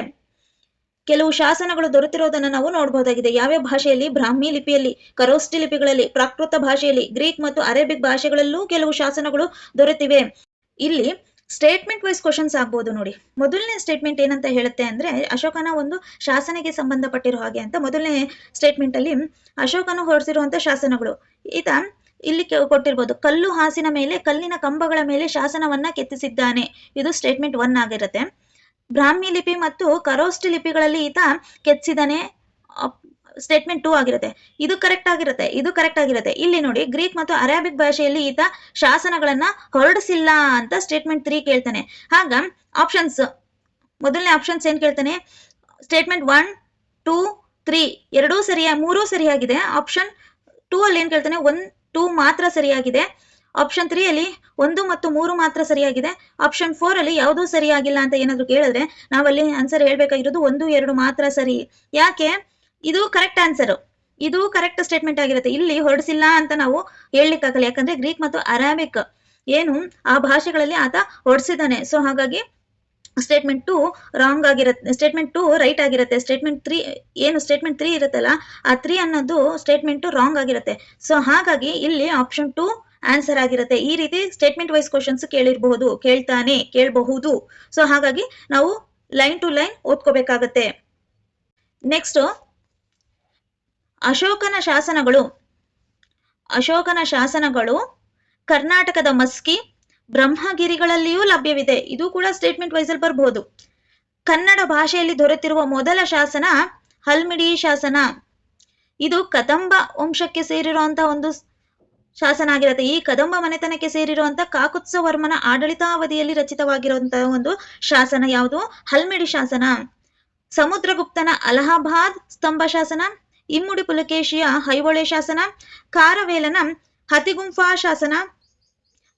ಕೆಲವು ಶಾಸನಗಳು ದೊರೆತಿರೋದನ್ನ ನಾವು ನೋಡಬಹುದಾಗಿದೆ. ಯಾವ್ಯಾವ ಭಾಷೆಯಲ್ಲಿ? ಬ್ರಾಹ್ಮಿ ಲಿಪಿಯಲ್ಲಿ, ಖರೋಷ್ಠಿ ಲಿಪಿಗಳಲ್ಲಿ, ಪ್ರಾಕೃತ ಭಾಷೆಯಲ್ಲಿ, ಗ್ರೀಕ್ ಮತ್ತು ಅರೇಬಿಕ್ ಭಾಷೆಗಳಲ್ಲೂ ಕೆಲವು ಶಾಸನಗಳು ದೊರೆತಿವೆ. ಇಲ್ಲಿ ಸ್ಟೇಟ್ಮೆಂಟ್ ವೈಸ್ ಕ್ವಶನ್ಸ್ ಆಗ್ಬೋದು ನೋಡಿ. ಮೊದಲನೇ ಸ್ಟೇಟ್ಮೆಂಟ್ ಏನಂತ ಹೇಳುತ್ತೆ ಅಂದ್ರೆ, ಅಶೋಕನ ಒಂದು ಶಾಸನೆಗೆ ಸಂಬಂಧಪಟ್ಟಿರೋ ಹಾಗೆ ಅಂತ. ಮೊದಲನೇ ಸ್ಟೇಟ್ಮೆಂಟ್ ಅಲ್ಲಿ ಅಶೋಕನು ಹೊರಡಿಸಿರುವಂತಹ ಶಾಸನಗಳು ಇಲ್ಲಿ ಕೊಟ್ಟಿರ್ಬೋದು. ಕಲ್ಲು ಹಾಸಿನ ಮೇಲೆ, ಕಲ್ಲಿನ ಕಂಬಗಳ ಮೇಲೆ ಶಾಸನವನ್ನ ಕೆತ್ತಿಸಿದ್ದಾನೆ. ಇದು ಸ್ಟೇಟ್ಮೆಂಟ್ 1 ಆಗಿರುತ್ತೆ. ಬ್ರಾಹ್ಮಿ ಲಿಪಿ ಮತ್ತು ಖರೋಷ್ಠಿ ಲಿಪಿಗಳಲ್ಲಿ ಈತ ಕೆತ್ತಿಸಿದಾನೆ, ಸ್ಟೇಟ್ಮೆಂಟ್ 2 ಆಗಿರುತ್ತೆ. ಇದು ಕರೆಕ್ಟ್ ಆಗಿರುತ್ತೆ. ಇಲ್ಲಿ ನೋಡಿ, ಗ್ರೀಕ್ ಮತ್ತು ಅರೇಬಿಕ್ ಭಾಷೆಯಲ್ಲಿ ಈತ ಶಾಸನಗಳನ್ನ ಹೊರಡಿಸಿಲ್ಲ ಅಂತ ಸ್ಟೇಟ್ಮೆಂಟ್ 3 ಕೇಳ್ತಾನೆ. ಆಗ ಆಪ್ಷನ್ಸ್, ಮೊದಲನೇ ಆಪ್ಷನ್ಸ್ ಏನ್ ಕೇಳ್ತಾನೆ? ಸ್ಟೇಟ್ಮೆಂಟ್ 1, 2, 3 3 ಸರಿಯಾಗಿದೆ. ಆಪ್ಷನ್ 2 ಅಲ್ಲಿ ಏನ್ ಕೇಳ್ತಾನೆ? 1, 2 ಮಾತ್ರ ಸರಿಯಾಗಿದೆ. ಆಪ್ಷನ್ 3 ಅಲ್ಲಿ 1 ಮತ್ತು 3 ಮಾತ್ರ ಸರಿಯಾಗಿದೆ. ಆಪ್ಷನ್ 4 ಅಲ್ಲಿ ಯಾವುದೂ ಸರಿಯಾಗಿಲ್ಲ ಅಂತ ಏನಾದ್ರು ಕೇಳಿದ್ರೆ ನಾವಲ್ಲಿ ಆನ್ಸರ್ ಹೇಳ್ಬೇಕಾಗಿರೋದು 1, 2 ಮಾತ್ರ ಸರಿ. ಯಾಕೆ? ಇದು ಕರೆಕ್ಟ್ ಆನ್ಸರ್, ಇದು ಕರೆಕ್ಟ್ ಸ್ಟೇಟ್ಮೆಂಟ್ ಆಗಿರುತ್ತೆ. ಇಲ್ಲಿ ಹೊರಡಿಸಿಲ್ಲ ಅಂತ ನಾವು ಹೇಳಲಿಕ್ಕಾಗಲ್ಲ, ಯಾಕಂದ್ರೆ ಗ್ರೀಕ್ ಮತ್ತು ಅರಾಬಿಕ್ ಏನು ಆ ಭಾಷೆಗಳಲ್ಲಿ ಆತ ಹೊರಡಿಸಿದ್ದಾನೆ. ಸೊ ಹಾಗಾಗಿ ಸ್ಟೇಟ್ಮೆಂಟ್ 2 ರಾಂಗ್ ಆಗಿರುತ್ತೆ, ಸ್ಟೇಟ್ಮೆಂಟ್ 2 ರೈಟ್ ಆಗಿರುತ್ತೆ. ಸ್ಟೇಟ್ಮೆಂಟ್ 3 ಏನು ಸ್ಟೇಟ್ಮೆಂಟ್ 3 ಇರುತ್ತಲ್ಲ, ಆ 3 ಅನ್ನೋದು ಸ್ಟೇಟ್ಮೆಂಟ್ ರಾಂಗ್ ಆಗಿರುತ್ತೆ. ಸೊ ಹಾಗಾಗಿ ಇಲ್ಲಿ ಆಪ್ಷನ್ 2 ಆನ್ಸರ್ ಆಗಿರುತ್ತೆ. ಈ ರೀತಿ ಸ್ಟೇಟ್ಮೆಂಟ್ ವೈಸ್ ಕ್ವಶನ್ಸ್ ಕೇಳಬಹುದು. ಸೊ ಹಾಗಾಗಿ ನಾವು ಲೈನ್ ಟು ಲೈನ್ ಓದ್ಕೋಬೇಕಾಗತ್ತೆ. ನೆಕ್ಸ್ಟ್, ಅಶೋಕನ ಶಾಸನಗಳು ಕರ್ನಾಟಕದ ಮಸ್ಕಿ, ಬ್ರಹ್ಮಗಿರಿಗಳಲ್ಲಿಯೂ ಲಭ್ಯವಿದೆ. ಇದು ಕೂಡ ಸ್ಟೇಟ್ಮೆಂಟ್ ವೈಸ್ ಅಲ್ಲಿ ಬರಬಹುದು. ಕನ್ನಡ ಭಾಷೆಯಲ್ಲಿ ದೊರೆತಿರುವ ಮೊದಲ ಶಾಸನ ಹಲ್ಮಿಡಿ ಶಾಸನ. ಇದು ಕದಂಬ ವಂಶಕ್ಕೆ ಸೇರಿರುವಂತಹ ಒಂದು ಶಾಸನ ಆಗಿರುತ್ತೆ. ಈ ಕದಂಬ ಮನೆತನಕ್ಕೆ ಸೇರಿರುವಂತ ಕಾಕುತ್ಸವರ್ಮನ ಆಡಳಿತಾವಧಿಯಲ್ಲಿ ರಚಿತವಾಗಿರುವಂತಹ ಒಂದು ಶಾಸನ ಯಾವುದು? ಹಲ್ಮಿಡಿ ಶಾಸನ. ಸಮುದ್ರಗುಪ್ತನ ಅಲಹಾಬಾದ್ ಸ್ತಂಭ ಶಾಸನ, ಇಮ್ಮಡಿ ಪುಲಕೇಶಿಯ ಐಹೊಳೆ ಶಾಸನ, ಕಾರವೇಲನ ಹತಿಗುಂಫಾ ಶಾಸನ,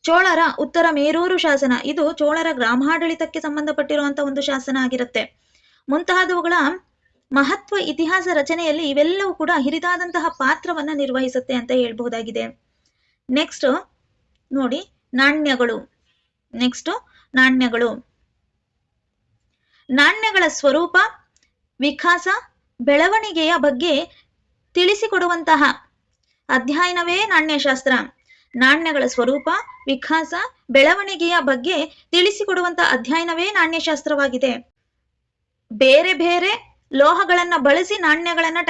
ಚೋಳರ ಉತ್ತರ ಮೇರೂರು ಶಾಸನ. ಇದು ಚೋಳರ ಗ್ರಾಮಾಡಳಿತಕ್ಕೆ ಸಂಬಂಧಪಟ್ಟಿರುವಂತಹ ಒಂದು ಶಾಸನ ಆಗಿರುತ್ತೆ. ಮುಂತಾದವುಗಳ ಮಹತ್ವ ಇತಿಹಾಸ ರಚನೆಯಲ್ಲಿ ಇವೆಲ್ಲವೂ ಕೂಡ ಹಿರಿದಾದಂತಹ ಪಾತ್ರವನ್ನ ನಿರ್ವಹಿಸುತ್ತೆ ಅಂತ ಹೇಳ್ಬಹುದಾಗಿದೆ. ನೆಕ್ಸ್ಟ್ ನೋಡಿ, ನಾಣ್ಯಗಳು. ನಾಣ್ಯಗಳ ಸ್ವರೂಪ, ವಿಕಾಸ, ಬೆಳವಣಿಗೆಯ ಬಗ್ಗೆ ತಿಳಿಸಿಕೊಡುವಂತಹ ಅಧ್ಯಯನವೇ ನಾಣ್ಯಶಾಸ್ತ್ರ. ನಾಣ್ಯಗಳ ಸ್ವರೂಪ, ವಿಕಾಸ, ಬೆಳವಣಿಗೆಯ ಬಗ್ಗೆ ತಿಳಿಸಿಕೊಡುವಂತಹ ಅಧ್ಯಯನವೇ ನಾಣ್ಯಶಾಸ್ತ್ರವಾಗಿದೆ. ಬೇರೆ ಬೇರೆ ಲೋಹಗಳನ್ನ ಬಳಸಿ ನಾಣ್ಯಗಳನ್ನ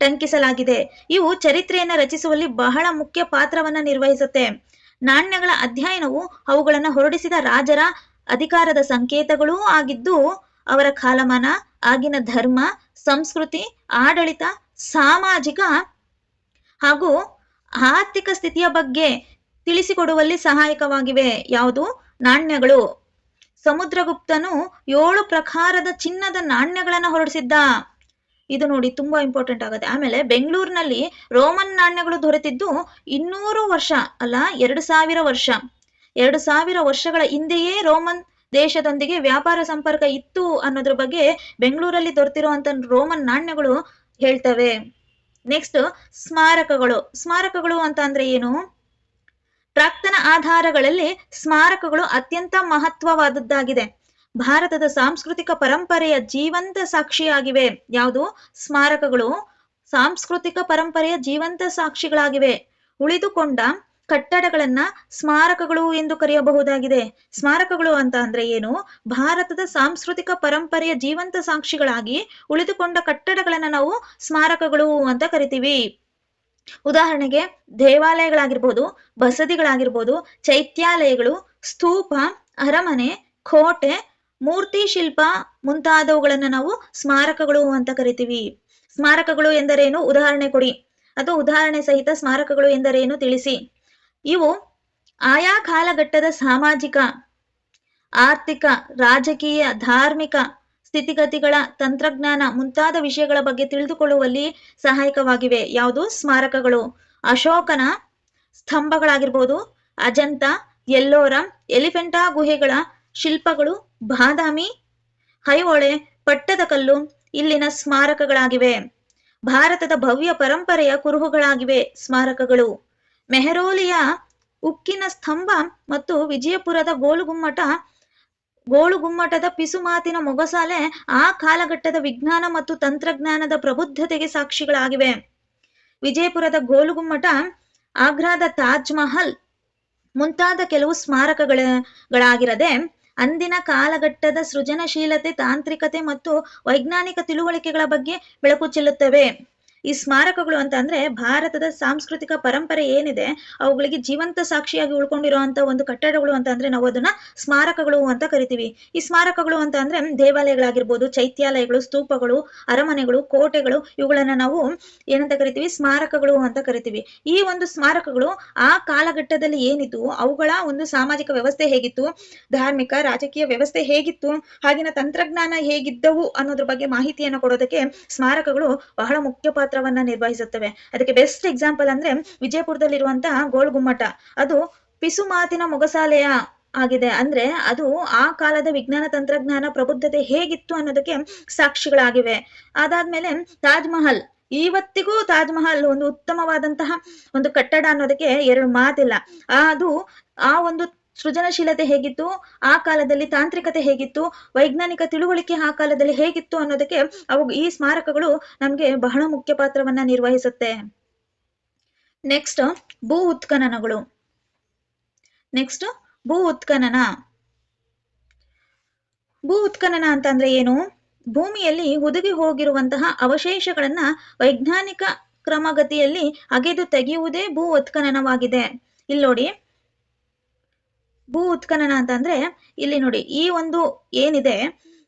ಟಂಕಿಸಲಾಗಿದೆ. ಇವು ಚರಿತ್ರೆಯನ್ನ ರಚಿಸುವಲ್ಲಿ ಬಹಳ ಮುಖ್ಯ ಪಾತ್ರವನ್ನ ನಿರ್ವಹಿಸುತ್ತೆ. ನಾಣ್ಯಗಳ ಅಧ್ಯಯನವು ಅವುಗಳನ್ನ ಹೊರಡಿಸಿದ ರಾಜರ ಅಧಿಕಾರದ ಸಂಕೇತಗಳೂ ಆಗಿದ್ದು, ಅವರ ಕಾಲಮಾನ, ಆಗಿನ ಧರ್ಮ, ಸಂಸ್ಕೃತಿ, ಆಡಳಿತ, ಸಾಮಾಜಿಕ ಹಾಗೂ ಆರ್ಥಿಕ ಸ್ಥಿತಿಯ ಬಗ್ಗೆ ತಿಳಿಸಿಕೊಡುವಲ್ಲಿ ಸಹಾಯಕವಾಗಿವೆ. ಯಾವುದು? ನಾಣ್ಯಗಳು. ಸಮುದ್ರಗುಪ್ತನು 7 ಪ್ರಕಾರದ ಚಿನ್ನದ ನಾಣ್ಯಗಳನ್ನ ಹೊರಡಿಸಿದ್ದ. ಇದು ನೋಡಿ ತುಂಬಾ ಇಂಪಾರ್ಟೆಂಟ್ ಆಗುತ್ತೆ. ಆಮೇಲೆ ಬೆಂಗಳೂರಿನಲ್ಲಿ ರೋಮನ್ ನಾಣ್ಯಗಳು ದೊರೆತಿದ್ದು 200 ವರ್ಷ ಅಲ್ಲ, 2000 ವರ್ಷ. 2000 ವರ್ಷಗಳ ಹಿಂದೆಯೇ ರೋಮನ್ ದೇಶದೊಂದಿಗೆ ವ್ಯಾಪಾರ ಸಂಪರ್ಕ ಇತ್ತು ಅನ್ನೋದ್ರ ಬಗ್ಗೆ ಬೆಂಗಳೂರಲ್ಲಿ ದೊರೆತಿರುವಂತ ರೋಮನ್ ನಾಣ್ಯಗಳು ಹೇಳ್ತವೆ. ನೆಕ್ಸ್ಟ್, ಸ್ಮಾರಕಗಳು ಅಂತ ಅಂದ್ರೆ ಏನು? ಪ್ರಾಕ್ತನ ಆಧಾರಗಳಲ್ಲಿ ಸ್ಮಾರಕಗಳು ಅತ್ಯಂತ ಮಹತ್ವವಾದದ್ದಾಗಿದೆ. ಭಾರತದ ಸಾಂಸ್ಕೃತಿಕ ಪರಂಪರೆಯ ಜೀವಂತ ಸಾಕ್ಷಿಯಾಗಿವೆ. ಯಾವುದು? ಸ್ಮಾರಕಗಳು ಸಾಂಸ್ಕೃತಿಕ ಪರಂಪರೆಯ ಜೀವಂತ ಸಾಕ್ಷಿಗಳಾಗಿವೆ. ಉಳಿದುಕೊಂಡ ಕಟ್ಟಡಗಳನ್ನ ಸ್ಮಾರಕಗಳು ಎಂದು ಕರೆಯಬಹುದಾಗಿದೆ. ಸ್ಮಾರಕಗಳು ಅಂತ ಅಂದ್ರೆ ಏನು? ಭಾರತದ ಸಾಂಸ್ಕೃತಿಕ ಪರಂಪರೆಯ ಜೀವಂತ ಸಾಕ್ಷಿಗಳಾಗಿ ಉಳಿದುಕೊಂಡ ಕಟ್ಟಡಗಳನ್ನ ನಾವು ಸ್ಮಾರಕಗಳು ಅಂತ ಕರಿತೀವಿ. ಉದಾಹರಣೆಗೆ ದೇವಾಲಯಗಳಾಗಿರ್ಬೋದು, ಬಸದಿಗಳಾಗಿರ್ಬೋದು, ಚೈತ್ಯಾಲಯಗಳು, ಸ್ತೂಪ, ಅರಮನೆ, ಕೋಟೆ, ಮೂರ್ತಿ ಶಿಲ್ಪ ಮುಂತಾದವುಗಳನ್ನ ನಾವು ಸ್ಮಾರಕಗಳು ಅಂತ ಕರಿತೀವಿ. ಸ್ಮಾರಕಗಳು ಎಂದರೇನು? ಉದಾಹರಣೆ ಕೊಡಿ, ಅಥವಾ ಉದಾಹರಣೆ ಸಹಿತ ಸ್ಮಾರಕಗಳು ಎಂದರೇನು ತಿಳಿಸಿ. ಇವು ಆಯಾ ಕಾಲಘಟ್ಟದ ಸಾಮಾಜಿಕ, ಆರ್ಥಿಕ, ರಾಜಕೀಯ, ಧಾರ್ಮಿಕ ಸ್ಥಿತಿಗತಿಗಳ, ತಂತ್ರಜ್ಞಾನ ಮುಂತಾದ ವಿಷಯಗಳ ಬಗ್ಗೆ ತಿಳಿದುಕೊಳ್ಳುವಲ್ಲಿ ಸಹಾಯಕವಾಗಿವೆ. ಯಾವುದು? ಸ್ಮಾರಕಗಳು. ಅಶೋಕನ ಸ್ತಂಭಗಳಾಗಿರ್ಬೋದು, ಅಜಂತ, ಎಲ್ಲೋರ, ಎಲಿಫೆಂಟಾ ಗುಹೆಗಳ ಶಿಲ್ಪಗಳು, ಬಾದಾಮಿ, ಐಹೊಳೆ, ಪಟ್ಟದಕಲ್ಲು ಇಲ್ಲಿನ ಸ್ಮಾರಕಗಳಾಗಿವೆ. ಭಾರತದ ಭವ್ಯ ಪರಂಪರೆಯ ಕುರುಹುಗಳಾಗಿವೆ ಸ್ಮಾರಕಗಳು. ಮೆಹರೋಲಿಯ ಉಕ್ಕಿನ ಸ್ತಂಭ ಮತ್ತು ವಿಜಯಪುರದ ಗೋಳುಗುಮ್ಮಟದ ಪಿಸುಮಾತಿನ ಮೊಗಸಾಲೆ ಆ ಕಾಲಘಟ್ಟದ ವಿಜ್ಞಾನ ಮತ್ತು ತಂತ್ರಜ್ಞಾನದ ಪ್ರಬುದ್ಧತೆಗೆ ಸಾಕ್ಷಿಗಳಾಗಿವೆ. ವಿಜಯಪುರದ ಗೋಲುಗುಮ್ಮಟ, ಆಗ್ರಾದ ತಾಜ್ ಮಹಲ್ ಮುಂತಾದ ಕೆಲವು ಸ್ಮಾರಕಗಳಾಗಿರದೆ ಅಂದಿನ ಕಾಲಘಟ್ಟದ ಸೃಜನಶೀಲತೆ, ತಾಂತ್ರಿಕತೆ ಮತ್ತು ವೈಜ್ಞಾನಿಕ ತಿಳುವಳಿಕೆಗಳ ಬಗ್ಗೆ ಬೆಳಕು ಚೆಲ್ಲುತ್ತವೆ. ಈ ಸ್ಮಾರಕಗಳು ಅಂತ ಅಂದ್ರೆ ಭಾರತದ ಸಾಂಸ್ಕೃತಿಕ ಪರಂಪರೆ ಏನಿದೆ ಅವುಗಳಿಗೆ ಜೀವಂತ ಸಾಕ್ಷಿಯಾಗಿ ಉಳ್ಕೊಂಡಿರುವಂತ ಒಂದು ಕಟ್ಟಡಗಳು ಅಂತ ಅಂದ್ರೆ ನಾವು ಅದನ್ನ ಸ್ಮಾರಕಗಳು ಅಂತ ಕರಿತೀವಿ. ಈ ಸ್ಮಾರಕಗಳು ಅಂತ ಅಂದ್ರೆ ದೇವಾಲಯಗಳಾಗಿರ್ಬೋದು, ಚೈತ್ಯಾಲಯಗಳು, ಸ್ತೂಪಗಳು, ಅರಮನೆಗಳು, ಕೋಟೆಗಳು, ಇವುಗಳನ್ನ ನಾವು ಏನಂತ ಕರಿತೀವಿ? ಸ್ಮಾರಕಗಳು ಅಂತ ಕರಿತೀವಿ. ಈ ಒಂದು ಸ್ಮಾರಕಗಳು ಆ ಕಾಲಘಟ್ಟದಲ್ಲಿ ಏನಿತ್ತು, ಅವುಗಳ ಒಂದು ಸಾಮಾಜಿಕ ವ್ಯವಸ್ಥೆ ಹೇಗಿತ್ತು, ಧಾರ್ಮಿಕ ರಾಜಕೀಯ ವ್ಯವಸ್ಥೆ ಹೇಗಿತ್ತು, ಹಾಗಿನ ತಂತ್ರಜ್ಞಾನ ಹೇಗಿದ್ದವು ಅನ್ನೋದ್ರ ಬಗ್ಗೆ ಮಾಹಿತಿಯನ್ನು ಕೊಡೋದಕ್ಕೆ ಸ್ಮಾರಕಗಳು ಬಹಳ ಮುಖ್ಯ ಪಾತ್ರವನ್ನ ನಿರ್ವಹಿಸುತ್ತವೆ. ಅದಕ್ಕೆ ಬೆಸ್ಟ್ ಎಕ್ಸಾಂಪಲ್ ಅಂದ್ರೆ ವಿಜಯಪುರದಲ್ಲಿರುವಂತಹ ಗೋಲ್ ಗುಮ್ಮಟ. ಅದು ಪಿಸು ಮಾತಿನ ಮೊಗಸಾಲೆಯ ಆಗಿದೆ. ಅಂದ್ರೆ ಅದು ಆ ಕಾಲದ ವಿಜ್ಞಾನ ತಂತ್ರಜ್ಞಾನ ಪ್ರಬುದ್ಧತೆ ಹೇಗಿತ್ತು ಅನ್ನೋದಕ್ಕೆ ಸಾಕ್ಷಿಗಳಾಗಿವೆ. ಅದಾದ್ಮೇಲೆ ತಾಜ್ ಮಹಲ್. ಇವತ್ತಿಗೂ ತಾಜ್ ಮಹಲ್ ಒಂದು ಉತ್ತಮವಾದಂತಹ ಒಂದು ಕಟ್ಟಡ ಅನ್ನೋದಕ್ಕೆ ಎರಡು ಮಾತಿಲ್ಲ. ಅದು ಆ ಒಂದು ಸೃಜನಶೀಲತೆ ಹೇಗಿತ್ತು, ಆ ಕಾಲದಲ್ಲಿ ತಾಂತ್ರಿಕತೆ ಹೇಗಿತ್ತು, ವೈಜ್ಞಾನಿಕ ತಿಳುವಳಿಕೆ ಆ ಕಾಲದಲ್ಲಿ ಹೇಗಿತ್ತು ಅನ್ನೋದಕ್ಕೆ ಈ ಸ್ಮಾರಕಗಳು ನಮ್ಗೆ ಬಹಳ ಮುಖ್ಯ ಪಾತ್ರವನ್ನ ನಿರ್ವಹಿಸುತ್ತೆ. ನೆಕ್ಸ್ಟ್ ಭೂ ಉತ್ಖನನಗಳು. ನೆಕ್ಸ್ಟ್ ಭೂ ಉತ್ಖನನ. ಭೂ ಉತ್ಖನನ ಅಂತಂದ್ರೆ ಏನು? ಭೂಮಿಯಲ್ಲಿ ಹುದುಗಿ ಹೋಗಿರುವಂತಹ ಅವಶೇಷಗಳನ್ನ ವೈಜ್ಞಾನಿಕ ಕ್ರಮಗತಿಯಲ್ಲಿ ಅಗೆದು ತೆಗೆಯುವುದೇ ಭೂ ಉತ್ಖನನವಾಗಿದೆ. ಇಲ್ಲಿ ನೋಡಿ, ಭೂ ಉತ್ಖನನ ಅಂತಂದ್ರೆ ಇಲ್ಲಿ ನೋಡಿ, ಈ ಒಂದು ಏನಿದೆ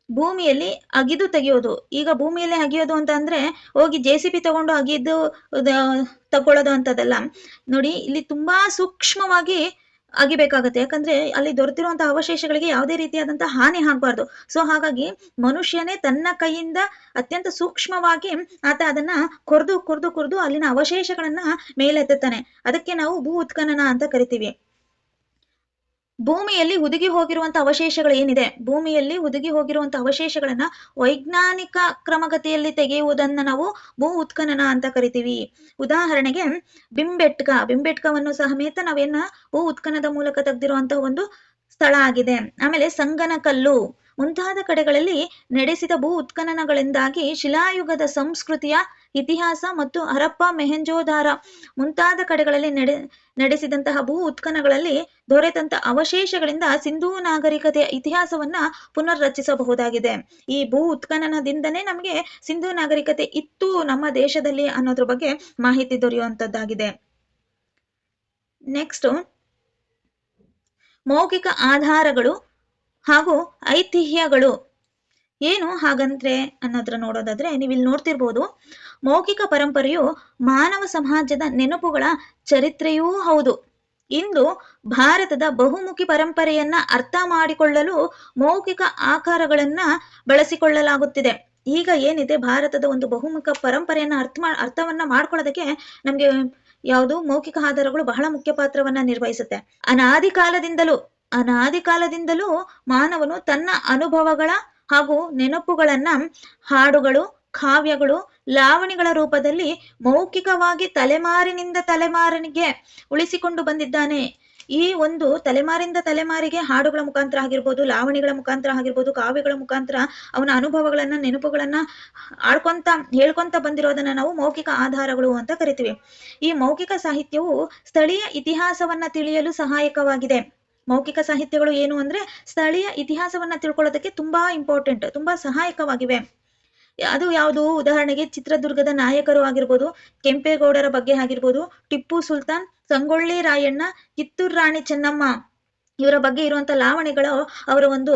ಭೂಮಿಯಲ್ಲಿ ಅಗಿದು ತೆಗೆಯೋದು. ಈಗ ಭೂಮಿಯಲ್ಲಿ ಅಗಿಯೋದು ಅಂತ ಅಂದ್ರೆ ಹೋಗಿ JCB ತಗೊಂಡು ಅಗಿದು ತಗೊಳ್ಳೋದು ಅಂತದಲ್ಲ ನೋಡಿ. ಇಲ್ಲಿ ತುಂಬಾ ಸೂಕ್ಷ್ಮವಾಗಿ ಅಗಿಬೇಕಾಗತ್ತೆ. ಯಾಕಂದ್ರೆ ಅಲ್ಲಿ ದೊರೆತಿರುವಂತಹ ಅವಶೇಷಗಳಿಗೆ ಯಾವುದೇ ರೀತಿಯಾದಂತಹ ಹಾನಿ ಆಗ್ಬಾರ್ದು. ಸೊ ಹಾಗಾಗಿ ಮನುಷ್ಯನೇ ತನ್ನ ಕೈಯಿಂದ ಅತ್ಯಂತ ಸೂಕ್ಷ್ಮವಾಗಿ ಆತ ಅದನ್ನ ಕೊರ್ದು ಅಲ್ಲಿನ ಅವಶೇಷಗಳನ್ನ ಮೇಲೆತ್ತುತ್ತಾನೆ. ಅದಕ್ಕೆ ನಾವು ಭೂ ಉತ್ಖನನ ಅಂತ ಕರಿತೀವಿ. ಭೂಮಿಯಲ್ಲಿ ಹುದುಗಿ ಹೋಗಿರುವಂತಹ ಅವಶೇಷಗಳು ಏನಿದೆ, ಭೂಮಿಯಲ್ಲಿ ಹುದುಗಿ ಹೋಗಿರುವಂತಹ ಅವಶೇಷಗಳನ್ನ ವೈಜ್ಞಾನಿಕ ಕ್ರಮಗತಿಯಲ್ಲಿ ತೆಗೆಯುವುದನ್ನ ನಾವು ಭೂ ಉತ್ಖನನ ಅಂತ ಕರಿತೀವಿ. ಉದಾಹರಣೆಗೆ ಬಿಂಬೆಟ್ಕವನ್ನು ಸಮೇತ ನಾವೇನ ಭೂ ಉತ್ಖನನದ ಮೂಲಕ ತೆಗೆದಿರುವಂತಹ ಒಂದು ಸ್ಥಳ ಆಗಿದೆ. ಆಮೇಲೆ ಸಂಗನಕಲ್ಲು ಮುಂತಾದ ಕಡೆಗಳಲ್ಲಿ ನಡೆಸಿದ ಭೂ ಉತ್ಖನನಗಳಿಂದಾಗಿ ಶಿಲಾಯುಗದ ಸಂಸ್ಕೃತಿಯ ಇತಿಹಾಸ ಮತ್ತು ಹರಪ್ಪ, ಮೆಹೆಂಜೋದಾರ ಮುಂತಾದ ಕಡೆಗಳಲ್ಲಿ ನಡೆಸಿದಂತಹ ಭೂ ಉತ್ಖನನಗಳಲ್ಲಿ ದೊರೆತಂತ ಅವಶೇಷಗಳಿಂದ ಸಿಂಧೂ ನಾಗರಿಕತೆಯ ಇತಿಹಾಸವನ್ನ ಪುನರ್ರಚಿಸಬಹುದಾಗಿದೆ. ಈ ಭೂ ಉತ್ಖನನದಿಂದನೇ ನಮಗೆ ಸಿಂಧೂ ನಾಗರಿಕತೆ ಇತ್ತು ನಮ್ಮ ದೇಶದಲ್ಲಿ ಅನ್ನೋದ್ರ ಬಗ್ಗೆ ಮಾಹಿತಿ ದೊರೆಯುವಂತದ್ದಾಗಿದೆ. ನೆಕ್ಸ್ಟ್ ಮೌಖಿಕ ಆಧಾರಗಳು ಹಾಗೂ ಐತಿಹ್ಯಗಳು ಏನು ಹಾಗಂದ್ರೆ ಅನ್ನೋದ್ರ ನೋಡೋದಾದ್ರೆ, ನೀವಿಲ್ಲಿ ನೋಡ್ತಿರ್ಬೋದು, ಮೌಖಿಕ ಪರಂಪರೆಯು ಮಾನವ ಸಮಾಜದ ನೆನಪುಗಳ ಚರಿತ್ರೆಯೂ ಹೌದು. ಇಂದು ಭಾರತದ ಬಹುಮುಖಿ ಪರಂಪರೆಯನ್ನ ಅರ್ಥ ಮಾಡಿಕೊಳ್ಳಲು ಮೌಖಿಕ ಆಕಾರಗಳನ್ನ ಬಳಸಿಕೊಳ್ಳಲಾಗುತ್ತಿದೆ. ಈಗ ಏನಿದೆ ಭಾರತದ ಒಂದು ಬಹುಮುಖ ಪರಂಪರೆಯನ್ನ ಅರ್ಥವನ್ನ ಮಾಡ್ಕೊಳ್ಳೋದಕ್ಕೆ ನಮ್ಗೆ ಯಾವುದು ಮೌಖಿಕ ಆಧಾರಗಳು ಬಹಳ ಮುಖ್ಯ ಪಾತ್ರವನ್ನ ನಿರ್ವಹಿಸುತ್ತೆ. ಅನಾದಿ ಕಾಲದಿಂದಲೂ ಮಾನವನು ತನ್ನ ಅನುಭವಗಳ ಹಾಗೂ ನೆನಪುಗಳನ್ನ ಹಾಡುಗಳು, ಕಾವ್ಯಗಳು, ಲಾವಣಿಗಳ ರೂಪದಲ್ಲಿ ಮೌಖಿಕವಾಗಿ ತಲೆಮಾರಿನಿಂದ ತಲೆಮಾರಿನಿಗೆ ಉಳಿಸಿಕೊಂಡು ಬಂದಿದ್ದಾನೆ. ಈ ಒಂದು ತಲೆಮಾರಿಂದ ತಲೆಮಾರಿಗೆ ಹಾಡುಗಳ ಮುಖಾಂತರ ಆಗಿರ್ಬೋದು, ಲಾವಣಿಗಳ ಮುಖಾಂತರ ಆಗಿರ್ಬೋದು, ಕಾವ್ಯಗಳ ಮುಖಾಂತರ ಅವನ ಅನುಭವಗಳನ್ನ, ನೆನಪುಗಳನ್ನ ಹೇಳ್ಕೊಂತ ಬಂದಿರೋದನ್ನ ನಾವು ಮೌಖಿಕ ಆಧಾರಗಳು ಅಂತ ಕರಿತೀವಿ. ಈ ಮೌಖಿಕ ಸಾಹಿತ್ಯವು ಸ್ಥಳೀಯ ಇತಿಹಾಸವನ್ನ ತಿಳಿಯಲು ಸಹಾಯಕವಾಗಿದೆ. ಮೌಖಿಕ ಸಾಹಿತ್ಯಗಳು ಏನು ಅಂದ್ರೆ ಸ್ಥಳೀಯ ಇತಿಹಾಸವನ್ನ ತಿಳ್ಕೊಳ್ಳೋದಕ್ಕೆ ತುಂಬಾ ಇಂಪಾರ್ಟೆಂಟ್, ತುಂಬಾ ಸಹಾಯಕವಾಗಿವೆ. ಅದು ಯಾವುದು? ಉದಾಹರಣೆಗೆ ಚಿತ್ರದುರ್ಗದ ನಾಯಕರು ಆಗಿರ್ಬೋದು, ಕೆಂಪೇಗೌಡರ ಬಗ್ಗೆ ಆಗಿರ್ಬೋದು, ಟಿಪ್ಪು ಸುಲ್ತಾನ್, ಸಂಗೊಳ್ಳಿ ರಾಯಣ್ಣ, ಕಿತ್ತೂರು ರಾಣಿ ಚೆನ್ನಮ್ಮ ಇವರ ಬಗ್ಗೆ ಇರುವಂತ ಲಾವಣಿಗಳು ಅವರ ಒಂದು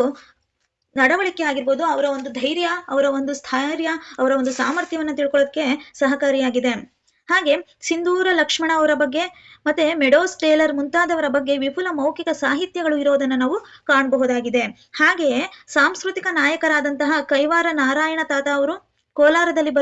ನಡವಳಿಕೆ ಆಗಿರ್ಬೋದು, ಅವರ ಒಂದು ಧೈರ್ಯ, ಅವರ ಒಂದು ಸ್ಥೈರ್ಯ, ಅವರ ಒಂದು ಸಾಮರ್ಥ್ಯವನ್ನ ತಿಳ್ಕೊಳ್ಳೋದಕ್ಕೆ ಸಹಕಾರಿಯಾಗಿದೆ. ಹಾಗೆ ಸಿಂಧೂರ ಲಕ್ಷ್ಮಣ ಅವರ ಬಗ್ಗೆ ಮತ್ತೆ ಮೆಡೋಸ್ ಟೇಲರ್ ಮುಂತಾದವರ ಬಗ್ಗೆ ವಿಪುಲ ಮೌಖಿಕ ಸಾಹಿತ್ಯಗಳು ಇರೋದನ್ನ ನಾವು ಕಾಣಬಹುದಾಗಿದೆ. ಹಾಗೆಯೇ ಸಾಂಸ್ಕೃತಿಕ ನಾಯಕರಾದಂತಹ ಕೈವಾರ ನಾರಾಯಣ ತಾತ ಅವರು, ಕೋಲಾರದಲ್ಲಿ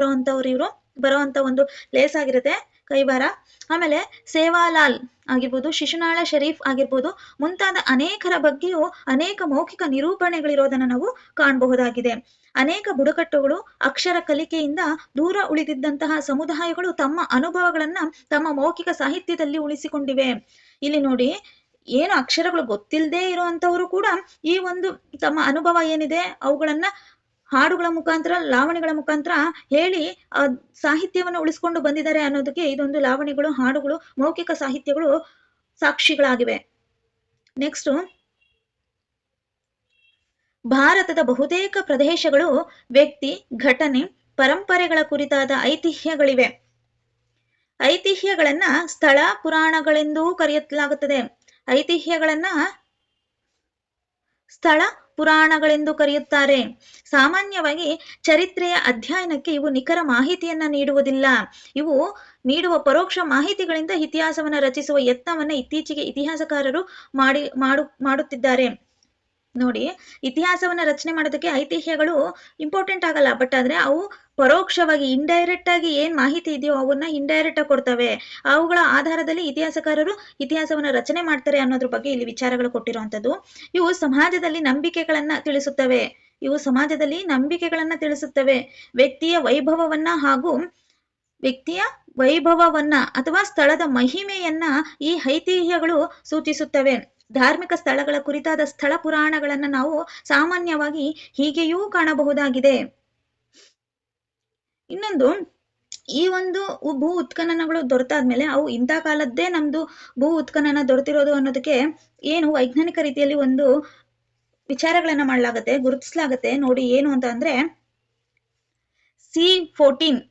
ಬರುವಂತ ಒಂದು ಪ್ಲೇಸ್ ಆಗಿರುತ್ತೆ ಕೈವಾರ. ಆಮೇಲೆ ಸೇವಾಲಾಲ್ ಆಗಿರ್ಬೋದು, ಶಿಶುನಾಳ ಶರೀಫ್ ಆಗಿರ್ಬೋದು, ಮುಂತಾದ ಅನೇಕರ ಬಗ್ಗೆಯೂ ಅನೇಕ ಮೌಖಿಕ ನಿರೂಪಣೆಗಳಿರೋದನ್ನ ನಾವು ಕಾಣಬಹುದಾಗಿದೆ. ಅನೇಕ ಬುಡಕಟ್ಟುಗಳು ಅಕ್ಷರ ಕಲಿಕೆಯಿಂದ ದೂರ ಉಳಿದಿದ್ದಂತಹ ಸಮುದಾಯಗಳು ತಮ್ಮ ಅನುಭವಗಳನ್ನ ತಮ್ಮ ಮೌಖಿಕ ಸಾಹಿತ್ಯದಲ್ಲಿ ಉಳಿಸಿಕೊಂಡಿವೆ. ಇಲ್ಲಿ ನೋಡಿ, ಏನು ಅಕ್ಷರಗಳು ಗೊತ್ತಿಲ್ಲದೆ ಇರುವಂತವರು ಕೂಡ ಈ ಒಂದು ತಮ್ಮ ಅನುಭವ ಏನಿದೆ ಅವುಗಳನ್ನ ಹಾಡುಗಳ ಮುಖಾಂತರ, ಲಾವಣಿಗಳ ಮುಖಾಂತರ ಹೇಳಿ ಸಾಹಿತ್ಯವನ್ನು ಉಳಿಸ್ಕೊಂಡು ಬಂದಿದ್ದಾರೆ ಅನ್ನೋದಕ್ಕೆ ಇದೊಂದು ಲಾವಣಿಗಳು, ಹಾಡುಗಳು, ಮೌಖಿಕ ಸಾಹಿತ್ಯಗಳು ಸಾಕ್ಷಿಗಳಾಗಿವೆ. ನೆಕ್ಸ್ಟ್ ಭಾರತದ ಬಹುತೇಕ ಪ್ರದೇಶಗಳು ವ್ಯಕ್ತಿ, ಘಟನೆ, ಪರಂಪರೆಗಳ ಕುರಿತಾದ ಐತಿಹ್ಯಗಳಿವೆ. ಐತಿಹ್ಯಗಳನ್ನ ಸ್ಥಳ ಪುರಾಣಗಳೆಂದೂ ಕರೆಯಲಾಗುತ್ತದೆ. ಐತಿಹ್ಯಗಳನ್ನ ಸ್ಥಳ ಪುರಾಣಗಳೆಂದು ಕರೆಯುತ್ತಾರೆ. ಸಾಮಾನ್ಯವಾಗಿ ಚರಿತ್ರೆಯ ಅಧ್ಯಯನಕ್ಕೆ ಇವು ನಿಖರ ಮಾಹಿತಿಯನ್ನ ನೀಡುವುದಿಲ್ಲ. ಇವು ನೀಡುವ ಪರೋಕ್ಷ ಮಾಹಿತಿಗಳಿಂದ ಇತಿಹಾಸವನ್ನ ರಚಿಸುವ ಯತ್ನವನ್ನ ಇತ್ತೀಚೆಗೆ ಇತಿಹಾಸಕಾರರು ಮಾಡುತ್ತಿದ್ದಾರೆ. ನೋಡಿ, ಇತಿಹಾಸವನ್ನ ರಚನೆ ಮಾಡೋದಕ್ಕೆ ಐತಿಹ್ಯಗಳು ಇಂಪಾರ್ಟೆಂಟ್ ಆಗಲ್ಲ, ಬಟ್ ಆದ್ರೆ ಅವು ಪರೋಕ್ಷವಾಗಿ ಇಂಡೈರೆಕ್ಟ್ ಆಗಿ ಏನ್ ಮಾಹಿತಿ ಇದೆಯೋ ಅವನ್ನ ಇಂಡೈರೆಕ್ಟ್ ಆಗಿ ಕೊಡ್ತವೆ. ಅವುಗಳ ಆಧಾರದಲ್ಲಿ ಇತಿಹಾಸಕಾರರು ಇತಿಹಾಸವನ್ನ ರಚನೆ ಮಾಡ್ತಾರೆ ಅನ್ನೋದ್ರ ಬಗ್ಗೆ ಇಲ್ಲಿ ವಿಚಾರಗಳು ಕೊಟ್ಟಿರುವಂತದ್ದು. ಇವು ಸಮಾಜದಲ್ಲಿ ನಂಬಿಕೆಗಳನ್ನ ತಿಳಿಸುತ್ತವೆ. ವ್ಯಕ್ತಿಯ ವೈಭವವನ್ನ ಅಥವಾ ಸ್ಥಳದ ಮಹಿಮೆಯನ್ನ ಈ ಐತಿಹ್ಯಗಳು ಸೂಚಿಸುತ್ತವೆ. ಧಾರ್ಮಿಕ ಸ್ಥಳಗಳ ಕುರಿತಾದ ಸ್ಥಳ ಪುರಾಣಗಳನ್ನ ನಾವು ಸಾಮಾನ್ಯವಾಗಿ ಹೀಗೆಯೂ ಕಾಣಬಹುದಾಗಿದೆ. ಇನ್ನೊಂದು, ಈ ಒಂದು ಭೂ ಉತ್ಖನನಗಳು ದೊರೆತಾದ್ಮೇಲೆ ಅವು ಇಂಥ ಕಾಲದ್ದೇ ನಮ್ದು ಭೂ ಉತ್ಖನನ ದೊರೆತಿರೋದು ಅನ್ನೋದಕ್ಕೆ ಏನು ವೈಜ್ಞಾನಿಕ ರೀತಿಯಲ್ಲಿ ಒಂದು ವಿಚಾರಗಳನ್ನ ಮಾಡಲಾಗತ್ತೆ, ಗುರುತಿಸಲಾಗತ್ತೆ. ನೋಡಿ, ಏನು ಅಂತ ಅಂದ್ರೆ C14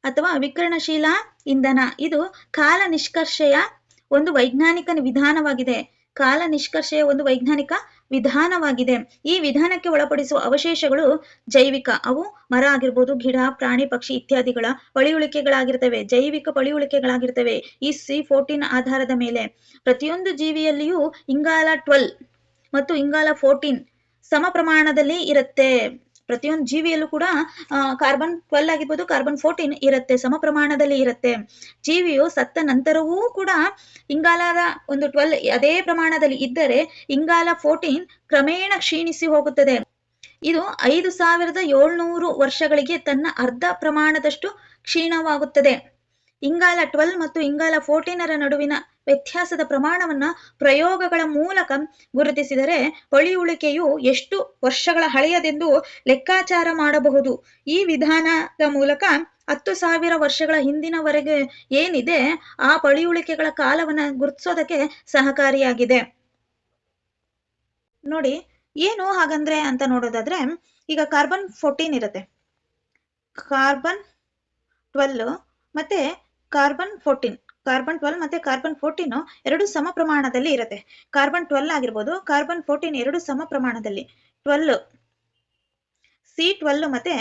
ಅಥವಾ ವಿಕಿರಣಶೀಲ ಇಂಧನ. ಇದು ಕಾಲ ನಿಷ್ಕರ್ಷೆಯ ಒಂದು ವೈಜ್ಞಾನಿಕ ವಿಧಾನವಾಗಿದೆ. ಈ ವಿಧಾನಕ್ಕೆ ಒಳಪಡಿಸುವ ಅವಶೇಷಗಳು ಜೈವಿಕ, ಅವು ಮರ ಆಗಿರ್ಬೋದು, ಗಿಡ, ಪ್ರಾಣಿ, ಪಕ್ಷಿ ಇತ್ಯಾದಿಗಳ ಪಳಿಯುಳಿಕೆಗಳಾಗಿರ್ತವೆ. ಜೈವಿಕ ಪಳಿಯುಳಿಕೆಗಳಾಗಿರ್ತವೆ. ಈ C14 ಆಧಾರದ ಮೇಲೆ ಪ್ರತಿಯೊಂದು ಜೀವಿಯಲ್ಲಿಯೂ ಇಂಗಾಲ 12 ಮತ್ತು ಇಂಗಾಲ 14 ಸಮ ಪ್ರಮಾಣದಲ್ಲಿ ಇರುತ್ತೆ. ಪ್ರತಿಯೊಂದು ಜೀವಿಯಲ್ಲೂ ಕೂಡ ಕಾರ್ಬನ್ 12 ಆಗಿರ್ಬೋದು, ಕಾರ್ಬನ್ 14 ಇರುತ್ತೆ, ಸಮ ಪ್ರಮಾಣದಲ್ಲಿ ಇರುತ್ತೆ. ಜೀವಿಯು ಸತ್ತ ನಂತರವೂ ಕೂಡ ಇಂಗಾಲದ ಒಂದು 12 ಅದೇ ಪ್ರಮಾಣದಲ್ಲಿ ಇದ್ದರೆ ಇಂಗಾಲ 14 ಕ್ರಮೇಣ ಕ್ಷೀಣಿಸಿ ಹೋಗುತ್ತದೆ. ಇದು 5700 ವರ್ಷಗಳಿಗೆ ತನ್ನ ಅರ್ಧ ಪ್ರಮಾಣದಷ್ಟು ಕ್ಷೀಣವಾಗುತ್ತದೆ. ಇಂಗಾಲ 12 ಮತ್ತು ಇಂಗಾಲ 14 ನಡುವಿನ ವ್ಯತ್ಯಾಸದ ಪ್ರಮಾಣವನ್ನ ಪ್ರಯೋಗಗಳ ಮೂಲಕ ಗುರುತಿಸಿದರೆ ಪಳಿಯುಳಿಕೆಯು ಎಷ್ಟು ವರ್ಷಗಳ ಹಳೆಯದೆಂದು ಲೆಕ್ಕಾಚಾರ ಮಾಡಬಹುದು. ಈ ವಿಧಾನದ ಮೂಲಕ 10,000 ವರ್ಷಗಳ ಹಿಂದಿನವರೆಗೆ ಏನಿದೆ ಆ ಪಳಿಯುಳಿಕೆಗಳ ಕಾಲವನ್ನ ಗುರುತಿಸೋದಕ್ಕೆ ಸಹಕಾರಿಯಾಗಿದೆ. ನೋಡಿ, ಏನು ಹಾಗಂದ್ರೆ ಅಂತ ನೋಡೋದಾದ್ರೆ, ಈಗ ಕಾರ್ಬನ್ 14 ಇರುತ್ತೆ, ಕಾರ್ಬನ್ 12 ಮತ್ತೆ ಕಾರ್ಬನ್ 14 ಎರಡು ಸಮ ಪ್ರಮಾಣದಲ್ಲಿ ಇರುತ್ತೆ. ಕಾರ್ಬನ್ 12 ಆಗಿರ್ಬೋದು, ಕಾರ್ಬನ್ 14 ಎರಡು ಸಮ ಪ್ರಮಾಣದಲ್ಲಿ, C12 ಮತ್ತೆ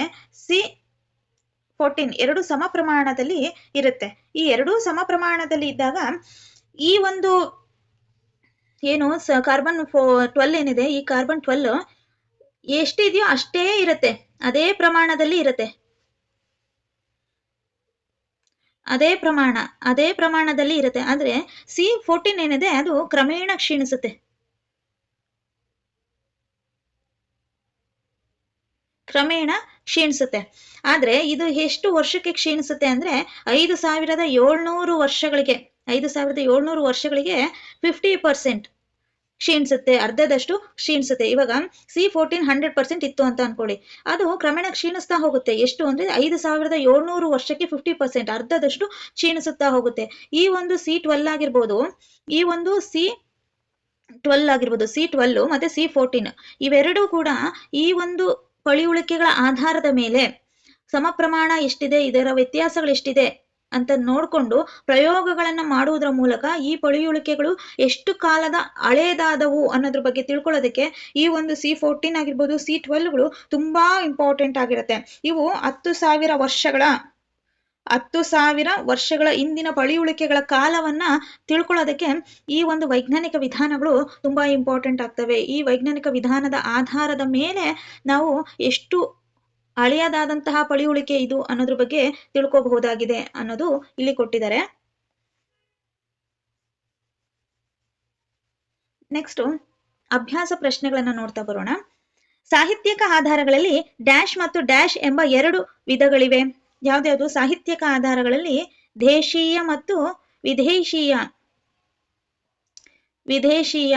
C14 ಎರಡು ಸಮ ಪ್ರಮಾಣದಲ್ಲಿ ಇರುತ್ತೆ. ಈ ಎರಡೂ ಸಮ ಪ್ರಮಾಣದಲ್ಲಿ ಇದ್ದಾಗ ಈ ಒಂದು ಏನು ಕಾರ್ಬನ್ 12 ಏನಿದೆ, ಈ ಕಾರ್ಬನ್ 12 ಎಷ್ಟಿದೆಯೋ ಅಷ್ಟೇ ಇರುತ್ತೆ, ಅದೇ ಪ್ರಮಾಣದಲ್ಲಿ ಇರುತ್ತೆ, ಅದೇ ಪ್ರಮಾಣದಲ್ಲಿ ಇರುತ್ತೆ. ಆದ್ರೆ C14 ಏನಿದೆ ಅದು ಕ್ರಮೇಣ ಕ್ಷೀಣಿಸುತ್ತೆ. ಆದ್ರೆ ಇದು ಎಷ್ಟು ವರ್ಷಕ್ಕೆ ಕ್ಷೀಣಿಸುತ್ತೆ ಅಂದ್ರೆ 5700 ವರ್ಷಗಳಿಗೆ 50% ಕ್ಷೀಣಿಸುತ್ತೆ, ಅರ್ಧದಷ್ಟು ಕ್ಷೀಣಿಸುತ್ತೆ. ಇವಾಗ C14 100% ಇತ್ತು ಅಂತ ಅನ್ಕೊಳ್ಳಿ, ಅದು ಕ್ರಮೇಣ ಕ್ಷೀಣಿಸ್ತಾ ಹೋಗುತ್ತೆ. ಎಷ್ಟು ಅಂದ್ರೆ 5700 ವರ್ಷಕ್ಕೆ 50%, ಅರ್ಧದಷ್ಟು ಕ್ಷೀಣಿಸುತ್ತಾ ಹೋಗುತ್ತೆ. ಈ ಒಂದು C12 ಆಗಿರ್ಬೋದು, ಈ ಒಂದು C12 ಮತ್ತೆ C14 ಇವೆರಡೂ ಕೂಡ ಈ ಒಂದು ಪಳಿಯುಳಿಕೆಗಳ ಆಧಾರದ ಮೇಲೆ ಸಮ ಪ್ರಮಾಣ ಎಷ್ಟಿದೆ, ಇದರ ವ್ಯತ್ಯಾಸಗಳು ಎಷ್ಟಿದೆ ಅಂತ ನೋಡ್ಕೊಂಡು ಪ್ರಯೋಗಗಳನ್ನ ಮಾಡುವುದರ ಮೂಲಕ ಈ ಪಳಿಯುಳಿಕೆಗಳು ಎಷ್ಟು ಕಾಲದ ಹಳೇದಾದವು ಅನ್ನೋದ್ರ ಬಗ್ಗೆ ತಿಳ್ಕೊಳ್ಳೋದಕ್ಕೆ ಈ ಒಂದು C14 ಆಗಿರ್ಬೋದು, C12ಗಳು ತುಂಬಾ ಇಂಪಾರ್ಟೆಂಟ್ ಆಗಿರುತ್ತೆ. ಇವು 10,000 ವರ್ಷಗಳ ಹಿಂದಿನ ಪಳಿಯುಳಿಕೆಗಳ ಕಾಲವನ್ನ ತಿಳ್ಕೊಳ್ಳೋದಕ್ಕೆ ಈ ಒಂದು ವೈಜ್ಞಾನಿಕ ವಿಧಾನಗಳು ತುಂಬಾ ಇಂಪಾರ್ಟೆಂಟ್ ಆಗ್ತವೆ. ಈ ವೈಜ್ಞಾನಿಕ ವಿಧಾನದ ಆಧಾರದ ಮೇಲೆ ನಾವು ಎಷ್ಟು ಹಳೆಯದಾದಂತಹ ಪಳಿಯುಳಿಕೆ ಇದು ಅನ್ನೋದ್ರ ಬಗ್ಗೆ ತಿಳ್ಕೋಬಹುದಾಗಿದೆ ಅನ್ನೋದು ಇಲ್ಲಿ ಕೊಟ್ಟಿದ್ದಾರೆ. ನೆಕ್ಸ್ಟ್ ಅಭ್ಯಾಸ ಪ್ರಶ್ನೆಗಳನ್ನ ನೋಡ್ತಾ ಬರೋಣ. ಸಾಹಿತ್ಯಿಕ ಆಧಾರಗಳಲ್ಲಿ ಡ್ಯಾಶ್ ಮತ್ತು ಡ್ಯಾಶ್ ಎಂಬ 2 ವಿಧಗಳಿವೆ. ಯಾವ್ದ್ಯಾವ್ದು? ಸಾಹಿತ್ಯಿಕ ಆಧಾರಗಳಲ್ಲಿ ದೇಶೀಯ ಮತ್ತು ವಿದೇಶೀಯ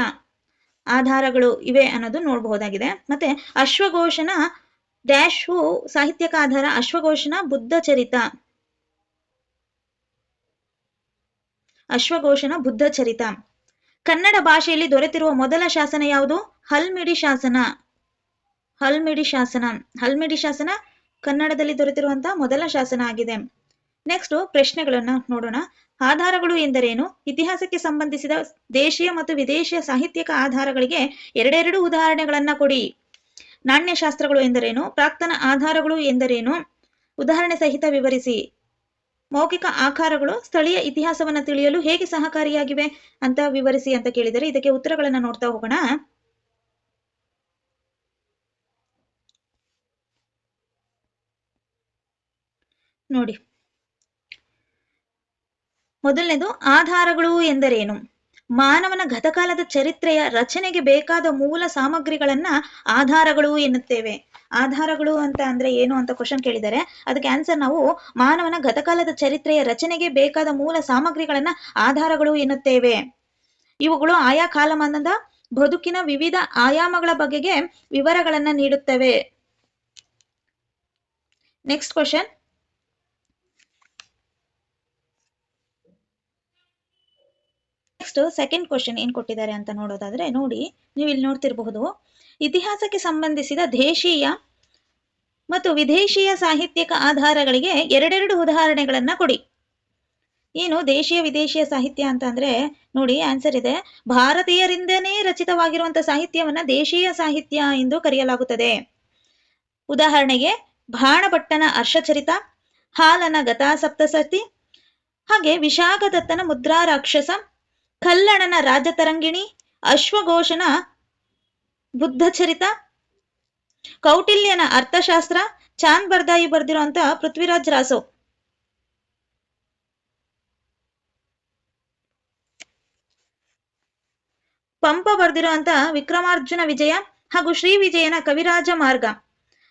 ಆಧಾರಗಳು ಇವೆ ಅನ್ನೋದು ನೋಡಬಹುದಾಗಿದೆ. ಮತ್ತೆ ಅಶ್ವಘೋಷನ ಡ್ಯಾಶು ಸಾಹಿತ್ಯಿಕ ಆಧಾರ ಅಶ್ವಘೋಷನ ಬುದ್ಧ ಚರಿತ. ಕನ್ನಡ ಭಾಷೆಯಲ್ಲಿ ದೊರೆತಿರುವ ಮೊದಲ ಶಾಸನ ಯಾವುದು? ಹಲ್ಮಿಡಿ ಶಾಸನ ಕನ್ನಡದಲ್ಲಿ ದೊರೆತಿರುವಂತಹ ಮೊದಲ ಶಾಸನ ಆಗಿದೆ. ನೆಕ್ಸ್ಟ್ ಪ್ರಶ್ನೆಗಳನ್ನ ನೋಡೋಣ. ಆಧಾರಗಳು ಎಂದರೇನು? ಇತಿಹಾಸಕ್ಕೆ ಸಂಬಂಧಿಸಿದ ದೇಶೀಯ ಮತ್ತು ವಿದೇಶಿಯ ಸಾಹಿತ್ಯಿಕ ಆಧಾರಗಳಿಗೆ ಎರಡೆರಡು ಉದಾಹರಣೆಗಳನ್ನ ಕೊಡಿ. ನಾಣ್ಯಶಾಸ್ತ್ರಗಳು ಎಂದರೇನು? ಪ್ರಾಕ್ತನ ಆಧಾರಗಳು ಎಂದರೇನು? ಉದಾಹರಣೆ ಸಹಿತ ವಿವರಿಸಿ. ಮೌಖಿಕ ಆಕಾರಗಳು ಸ್ಥಳೀಯ ಇತಿಹಾಸವನ್ನ ತಿಳಿಯಲು ಹೇಗೆ ಸಹಕಾರಿಯಾಗಿವೆ ಅಂತ ವಿವರಿಸಿ ಅಂತ ಕೇಳಿದರೆ ಇದಕ್ಕೆ ಉತ್ತರಗಳನ್ನ ನೋಡ್ತಾ ಹೋಗೋಣ. ನೋಡಿ, ಮೊದಲನೇದು ಆಧಾರಗಳು ಎಂದರೇನು? ಮಾನವನ ಗತಕಾಲದ ಚರಿತ್ರೆಯ ರಚನೆಗೆ ಬೇಕಾದ ಮೂಲ ಸಾಮಗ್ರಿಗಳನ್ನ ಆಧಾರಗಳು ಎನ್ನುತ್ತೇವೆ. ಆಧಾರಗಳು ಅಂತ ಅಂದ್ರೆ ಏನು ಅಂತ ಕ್ವಶನ್ ಕೇಳಿದರೆ ಅದಕ್ಕೆ ಆನ್ಸರ್ ನಾವು ಮಾನವನ ಗತಕಾಲದ ಚರಿತ್ರೆಯ ರಚನೆಗೆ ಬೇಕಾದ ಮೂಲ ಸಾಮಗ್ರಿಗಳನ್ನ ಆಧಾರಗಳು ಎನ್ನುತ್ತೇವೆ. ಇವುಗಳು ಆಯಾ ಕಾಲಮಾನದ ಬದುಕಿನ ವಿವಿಧ ಆಯಾಮಗಳ ಬಗೆಗೆ ವಿವರಗಳನ್ನ ನೀಡುತ್ತವೆ. Next question. Next second question ಏನ್ ಕೊಟ್ಟಿದ್ದಾರೆ ಅಂತ ನೋಡೋದಾದ್ರೆ ನೋಡಿ, ನೀವು ಇಲ್ಲಿ ನೋಡ್ತಿರಬಹುದು, ಇತಿಹಾಸಕ್ಕೆ ಸಂಬಂಧಿಸಿದ ದೇಶೀಯ ಮತ್ತು ವಿದೇಶಿಯ ಸಾಹಿತ್ಯಿಕ ಆಧಾರಗಳಿಗೆ ಎರಡೆರಡು ಉದಾಹರಣೆಗಳನ್ನ ಕೊಡಿ. ಏನು ದೇಶೀಯ ವಿದೇಶಿಯ ಸಾಹಿತ್ಯ ಅಂತ ಅಂದ್ರೆ ನೋಡಿ, ಆನ್ಸರ್ ಇದೆ, ಭಾರತೀಯರಿಂದನೇ ರಚಿತವಾಗಿರುವಂತಹ ಸಾಹಿತ್ಯವನ್ನ ದೇಶೀಯ ಸಾಹಿತ್ಯ ಎಂದು ಕರೆಯಲಾಗುತ್ತದೆ. ಉದಾಹರಣೆಗೆ ಬಾಣಭಟ್ಟನ ಹರ್ಷಚರಿತ, ಹಾಲನ ಗತಾಸಪ್ತಸತಿ, ಹಾಗೆ ವಿಶಾಖದತ್ತನ ಮುದ್ರಾ ರಾಕ್ಷಸ, ಕಲ್ಲಣನ ರಾಜತರಂಗಿಣಿ, ಅಶ್ವಘೋಷನ ಬುದ್ಧಚರಿತ, ಕೌಟಿಲ್ಯನ ಅರ್ಥಶಾಸ್ತ್ರ, ಚಾಂದ್ ಬರ್ದಾಯಿ ಬರ್ದಿರುವಂತ ಪೃಥ್ವಿರಾಜ್ ರಾಸೋ. ಪಂಪ ಬರ್ದಿರುವಂತ ವಿಕ್ರಮಾರ್ಜುನ ವಿಜಯ ಹಾಗೂ ಶ್ರೀ ವಿಜಯನ ಕವಿರಾಜ ಮಾರ್ಗ.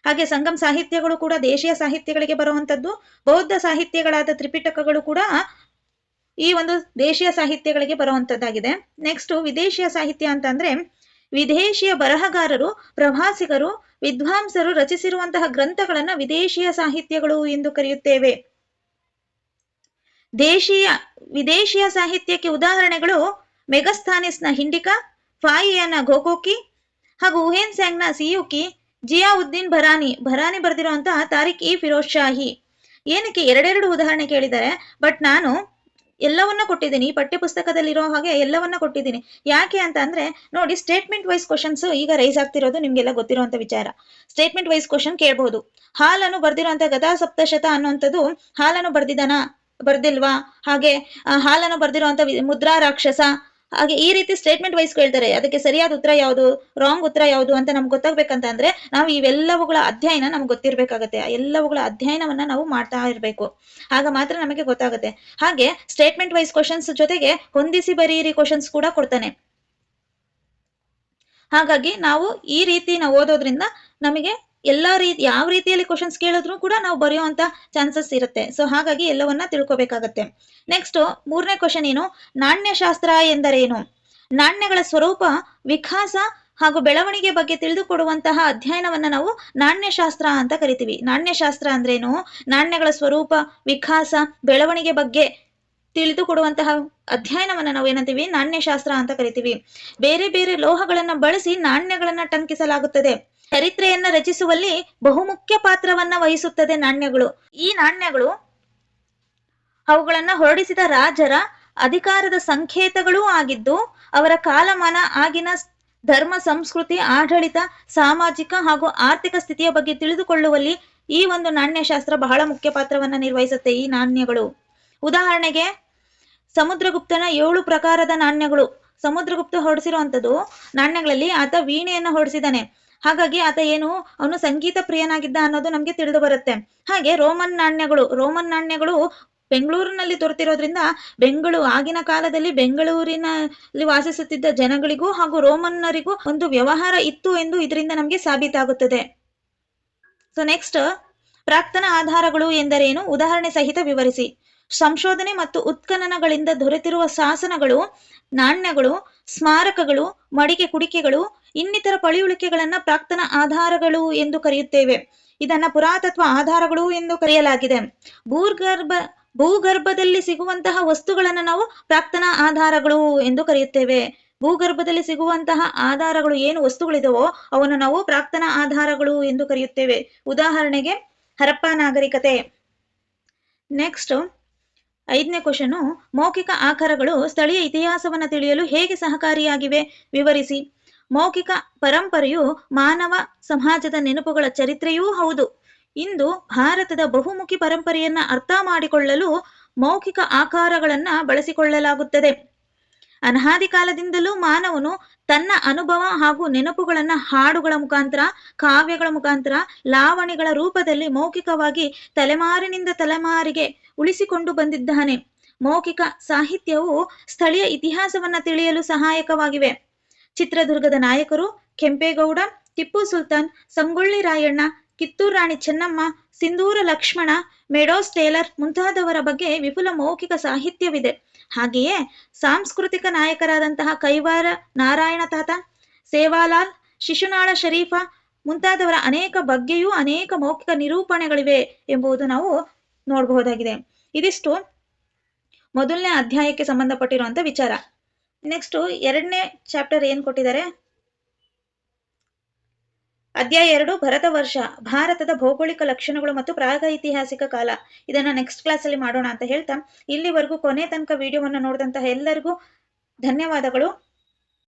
ಹಾಗೆ ಸಂಗಮ್ ಸಾಹಿತ್ಯಗಳು ಕೂಡ ದೇಶೀಯ ಸಾಹಿತ್ಯಗಳಿಗೆ ಬರುವಂತದ್ದು. ಬೌದ್ಧ ಸಾಹಿತ್ಯಗಳಾದ ತ್ರಿಪಿಟಕಗಳು ಕೂಡ ಈ ಒಂದು ದೇಶೀಯ ಸಾಹಿತ್ಯಗಳಿಗೆ ಬರುವಂತದ್ದಾಗಿದೆ. ನೆಕ್ಸ್ಟ್ ವಿದೇಶಿಯ ಸಾಹಿತ್ಯ ಅಂತ ಅಂದ್ರೆ ವಿದೇಶಿಯ ಬರಹಗಾರರು, ಪ್ರವಾಸಿಗರು, ವಿದ್ವಾಂಸರು ರಚಿಸಿರುವಂತಹ ಗ್ರಂಥಗಳನ್ನ ವಿದೇಶಿಯ ಸಾಹಿತ್ಯಗಳು ಎಂದು ಕರೆಯುತ್ತೇವೆ. ವಿದೇಶಿಯ ಸಾಹಿತ್ಯಕ್ಕೆ ಉದಾಹರಣೆಗಳು ಮೆಗಸ್ಥಾನಿಸ್ನ ಹಿಂಡಿಕಾ, ಫಾಯಿಯನ ಗೋಕೋಕಿ ಹಾಗೂ ಹುಯೆನ್ ಸ್ಯಾಂಗ್ನ ಸಿಯುಕಿ, ಜಿಯಾವುದ್ದೀನ್ ಭರಾನಿ ಬರೆದಿರುವಂತಹ ತಾರಿಕ್ ಇ ಫಿರೋಜ್ ಶಾಹಿ. ಏನಕ್ಕೆ ಎರಡೆರಡು ಉದಾಹರಣೆ ಕೇಳಿದ್ದಾರೆ, ಬಟ್ ನಾನು ಎಲ್ಲವನ್ನ ಕೊಟ್ಟಿದ್ದೀನಿ, ಪಠ್ಯ ಪುಸ್ತಕದಲ್ಲಿರೋ ಹಾಗೆ ಎಲ್ಲವನ್ನ ಕೊಟ್ಟಿದ್ದೀನಿ. ಯಾಕೆ ಅಂತ ಅಂದ್ರೆ ನೋಡಿ, ಸ್ಟೇಟ್ಮೆಂಟ್ ವೈಸ್ ಕ್ವಶನ್ಸ್ ಈಗ ರೈಸ್ ಆಗ್ತಿರೋದು ನಿಮ್ಗೆಲ್ಲ ಗೊತ್ತಿರುವಂತ ವಿಚಾರ. ಸ್ಟೇಟ್ಮೆಂಟ್ ವೈಸ್ ಕ್ವಶನ್ ಕೇಳಬಹುದು. ಹಾಲನ್ನು ಬರ್ದಿರುವಂತ ಗದಾ ಸಪ್ತಶತ ಅನ್ನುವಂಥದ್ದು ಹಾಲನ್ನು ಬರ್ದಿಲ್ವಾ, ಹಾಗೆ ಹಾಲನ್ನು ಬರ್ದಿರುವಂತ ಮುದ್ರಾ ರಾಕ್ಷಸ, ಹಾಗೆ ಈ ರೀತಿ ಸ್ಟೇಟ್ಮೆಂಟ್ ವೈಸ್ ಕೇಳ್ತಾರೆ. ಅದಕ್ಕೆ ಸರಿಯಾದ ಉತ್ತರ ಯಾವುದು, ರಾಂಗ್ ಉತ್ತರ ಯಾವುದು ಅಂತ ನಮ್ಗೆ ಗೊತ್ತಾಗ್ಬೇಕಂತ ಅಂದ್ರೆ ನಾವು ಇವೆಲ್ಲವುಗಳ ಅಧ್ಯಯನ ನಮ್ಗೆ ಗೊತ್ತಿರ್ಬೇಕಾಗತ್ತೆ. ಎಲ್ಲವುಗಳ ಅಧ್ಯಯನವನ್ನ ನಾವು ಮಾಡ್ತಾ ಇರ್ಬೇಕು, ಆಗ ಮಾತ್ರ ನಮಗೆ ಗೊತ್ತಾಗುತ್ತೆ. ಹಾಗೆ ಸ್ಟೇಟ್ಮೆಂಟ್ ವೈಸ್ ಕ್ವಶನ್ಸ್ ಜೊತೆಗೆ ಹೊಂದಿಸಿ ಬರೀರಿ ಕ್ವಶನ್ಸ್ ಕೂಡ ಕೊಡ್ತಾನೆ. ಹಾಗಾಗಿ ನಾವು ಈ ರೀತಿ ನಾವು ಓದೋದ್ರಿಂದ ನಮಗೆ ಯಾವ ರೀತಿಯಲ್ಲಿ ಕ್ವಶನ್ಸ್ ಕೇಳಿದ್ರು ಕೂಡ ನಾವು ಬರೆಯುವಂತ ಚಾನ್ಸಸ್ ಇರುತ್ತೆ. ಸೊ ಹಾಗಾಗಿ ಎಲ್ಲವನ್ನ ತಿಳ್ಕೊಬೇಕಾಗತ್ತೆ. ನೆಕ್ಸ್ಟ್ ಮೂರನೇ ಕ್ವಶನ್ ಏನು, ನಾಣ್ಯಶಾಸ್ತ್ರ ಎಂದರೇನು? ನಾಣ್ಯಗಳ ಸ್ವರೂಪ, ವಿಕಾಸ ಹಾಗೂ ಬೆಳವಣಿಗೆ ಬಗ್ಗೆ ತಿಳಿದುಕೊಡುವಂತಹ ಅಧ್ಯಯನವನ್ನ ನಾವು ನಾಣ್ಯಶಾಸ್ತ್ರ ಅಂತ ಕರಿತೀವಿ. ನಾಣ್ಯಶಾಸ್ತ್ರ ಅಂದ್ರೇನು? ನಾಣ್ಯಗಳ ಸ್ವರೂಪ, ವಿಕಾಸ, ಬೆಳವಣಿಗೆ ಬಗ್ಗೆ ತಿಳಿದುಕೊಡುವಂತಹ ಅಧ್ಯಯನವನ್ನ ನಾವು ಏನಂತೀವಿ, ನಾಣ್ಯಶಾಸ್ತ್ರ ಅಂತ ಕರಿತೀವಿ. ಬೇರೆ ಬೇರೆ ಲೋಹಗಳನ್ನ ಬಳಸಿ ನಾಣ್ಯಗಳನ್ನ ಟಂಕಿಸಲಾಗುತ್ತದೆ. ಚರಿತ್ರೆಯನ್ನ ರಚಿಸುವಲ್ಲಿ ಬಹುಮುಖ್ಯ ಪಾತ್ರವನ್ನ ವಹಿಸುತ್ತದೆ ನಾಣ್ಯಗಳು. ಈ ನಾಣ್ಯಗಳು ಅವುಗಳನ್ನ ಹೊರಡಿಸಿದ ರಾಜರ ಅಧಿಕಾರದ ಸಂಕೇತಗಳೂ ಆಗಿದ್ದು, ಅವರ ಕಾಲಮಾನ, ಆಗಿನ ಧರ್ಮ, ಸಂಸ್ಕೃತಿ, ಆಡಳಿತ, ಸಾಮಾಜಿಕ ಹಾಗೂ ಆರ್ಥಿಕ ಸ್ಥಿತಿಯ ಬಗ್ಗೆ ತಿಳಿದುಕೊಳ್ಳುವಲ್ಲಿ ಈ ಒಂದು ನಾಣ್ಯಶಾಸ್ತ್ರ ಬಹಳ ಮುಖ್ಯ ಪಾತ್ರವನ್ನ ನಿರ್ವಹಿಸುತ್ತೆ. ಈ ನಾಣ್ಯಗಳು ಉದಾಹರಣೆಗೆ ಸಮುದ್ರಗುಪ್ತನ 7 ಪ್ರಕಾರದ ನಾಣ್ಯಗಳು. ಸಮುದ್ರಗುಪ್ತ ಹೊರಡಿಸಿರುವಂತದ್ದು ನಾಣ್ಯಗಳಲ್ಲಿ ಆತ ವೀಣೆಯನ್ನ ಹೊರಡಿಸಿದಾನೆ. ಹಾಗಾಗಿ ಆತ ಅವನು ಸಂಗೀತ ಪ್ರಿಯನಾಗಿದ್ದ ಅನ್ನೋದು ನಮ್ಗೆ ತಿಳಿದು ಬರುತ್ತೆ. ಹಾಗೆ ರೋಮನ್ ನಾಣ್ಯಗಳು ಬೆಂಗಳೂರಿನಲ್ಲಿ ದೊರೆತಿರೋದ್ರಿಂದ ಆಗಿನ ಕಾಲದಲ್ಲಿ ಬೆಂಗಳೂರಿನಲ್ಲಿ ವಾಸಿಸುತ್ತಿದ್ದ ಜನಗಳಿಗೂ ಹಾಗೂ ರೋಮನ್ನರಿಗೂ ಒಂದು ವ್ಯವಹಾರ ಇತ್ತು ಎಂದು ಇದರಿಂದ ನಮ್ಗೆ ಸಾಬೀತಾಗುತ್ತದೆ. ಸೊ ನೆಕ್ಸ್ಟ್, ಪ್ರಾಕ್ತನ ಆಧಾರಗಳು ಎಂದರೇನು? ಉದಾಹರಣೆ ಸಹಿತ ವಿವರಿಸಿ. ಸಂಶೋಧನೆ ಮತ್ತು ಉತ್ಖನನಗಳಿಂದ ದೊರೆತಿರುವ ಶಾಸನಗಳು, ನಾಣ್ಯಗಳು, ಸ್ಮಾರಕಗಳು, ಮಡಿಕೆ ಕುಡಿಕೆಗಳು, ಇನ್ನಿತರ ಪಳಿಯುಳಿಕೆಗಳನ್ನ ಪ್ರಾಕ್ತನ ಆಧಾರಗಳು ಎಂದು ಕರೆಯುತ್ತೇವೆ. ಇದನ್ನ ಪುರಾತತ್ವ ಆಧಾರಗಳು ಎಂದು ಕರೆಯಲಾಗಿದೆ. ಭೂಗರ್ಭದಲ್ಲಿ ಸಿಗುವಂತಹ ವಸ್ತುಗಳನ್ನ ನಾವು ಪ್ರಾಕ್ತನ ಆಧಾರಗಳು ಎಂದು ಕರೆಯುತ್ತೇವೆ. ಭೂಗರ್ಭದಲ್ಲಿ ಸಿಗುವಂತಹ ಆಧಾರಗಳು ಏನು ವಸ್ತುಗಳಿದಾವೋ ಅವನ್ನು ನಾವು ಪ್ರಾಕ್ತನ ಆಧಾರಗಳು ಎಂದು ಕರೆಯುತ್ತೇವೆ. ಉದಾಹರಣೆಗೆ ಹರಪ್ಪ ನಾಗರಿಕತೆ. ನೆಕ್ಸ್ಟ್ 5ನೇ ಕ್ವಶನು, ಮೌಖಿಕ ಆಕಾರಗಳು ಸ್ಥಳೀಯ ಇತಿಹಾಸವನ್ನು ತಿಳಿಯಲು ಹೇಗೆ ಸಹಕಾರಿಯಾಗಿವೆ ವಿವರಿಸಿ. ಮೌಖಿಕ ಪರಂಪರೆಯು ಮಾನವ ಸಮಾಜದ ನೆನಪುಗಳ ಚರಿತ್ರೆಯೂ ಹೌದು. ಇಂದು ಭಾರತದ ಬಹುಮುಖಿ ಪರಂಪರೆಯನ್ನ ಅರ್ಥ ಮಾಡಿಕೊಳ್ಳಲು ಮೌಖಿಕ ಆಕಾರಗಳನ್ನ ಬಳಸಿಕೊಳ್ಳಲಾಗುತ್ತದೆ. ಅನಾದಿ ಕಾಲದಿಂದಲೂ ಮಾನವನು ತನ್ನ ಅನುಭವ ಹಾಗೂ ನೆನಪುಗಳನ್ನ ಹಾಡುಗಳ ಮುಖಾಂತರ, ಕಾವ್ಯಗಳ ಮುಖಾಂತರ, ಲಾವಣಿಗಳ ರೂಪದಲ್ಲಿ ಮೌಖಿಕವಾಗಿ ತಲೆಮಾರಿನಿಂದ ತಲೆಮಾರಿಗೆ ಉಳಿಸಿಕೊಂಡು ಬಂದಿದ್ದಾನೆ. ಮೌಖಿಕ ಸಾಹಿತ್ಯವು ಸ್ಥಳೀಯ ಇತಿಹಾಸವನ್ನ ತಿಳಿಯಲು ಸಹಾಯಕವಾಗಿವೆ. ಚಿತ್ರದುರ್ಗದ ನಾಯಕರು, ಕೆಂಪೇಗೌಡ, ಟಿಪ್ಪು ಸುಲ್ತಾನ್, ಸಂಗೊಳ್ಳಿ ರಾಯಣ್ಣ, ಕಿತ್ತೂರು ರಾಣಿ ಚೆನ್ನಮ್ಮ, ಸಿಂಧೂರ ಲಕ್ಷ್ಮಣ, ಮೆಡೋಸ್ ಟೇಲರ್ ಮುಂತಾದವರ ಬಗ್ಗೆ ವಿಪುಲ ಮೌಖಿಕ ಸಾಹಿತ್ಯವಿದೆ. ಹಾಗೆಯೇ ಸಾಂಸ್ಕೃತಿಕ ನಾಯಕರಾದಂತಹ ಕೈವಾರ ನಾರಾಯಣ ತಾತ, ಸೇವಾಲಾಲ್, ಶಿಶುನಾಳ ಶರೀಫ ಮುಂತಾದವರ ಅನೇಕ ಬಗ್ಗೆಯೂ ಅನೇಕ ಮೌಖಿಕ ನಿರೂಪಣೆಗಳಿವೆ ಎಂಬುದು ನಾವು ನೋಡಬಹುದಾಗಿದೆ. ಇದಿಷ್ಟು ಮೊದಲನೇ ಅಧ್ಯಾಯಕ್ಕೆ ಸಂಬಂಧಪಟ್ಟಿರುವಂತ ವಿಚಾರ. ನೆಕ್ಸ್ಟ್ 2ನೇ ಚಾಪ್ಟರ್ ಏನ್ ಕೊಟ್ಟಿದ್ದಾರೆ, ಅಧ್ಯಾಯ 2 ಭರತ ವರ್ಷ, ಭಾರತದ ಭೌಗೋಳಿಕ ಲಕ್ಷಣಗಳು ಮತ್ತು ಪ್ರಾಗೈತಿಹಾಸಿಕ ಕಾಲ. ಇದನ್ನ ನೆಕ್ಸ್ಟ್ ಕ್ಲಾಸ್ ಅಲ್ಲಿ ಮಾಡೋಣ ಅಂತ ಹೇಳ್ತಾ, ಇಲ್ಲಿವರೆಗೂ ಕೊನೆ ತನಕ ವಿಡಿಯೋವನ್ನು ನೋಡಿದಂತಹ ಎಲ್ಲರಿಗೂ ಧನ್ಯವಾದಗಳು.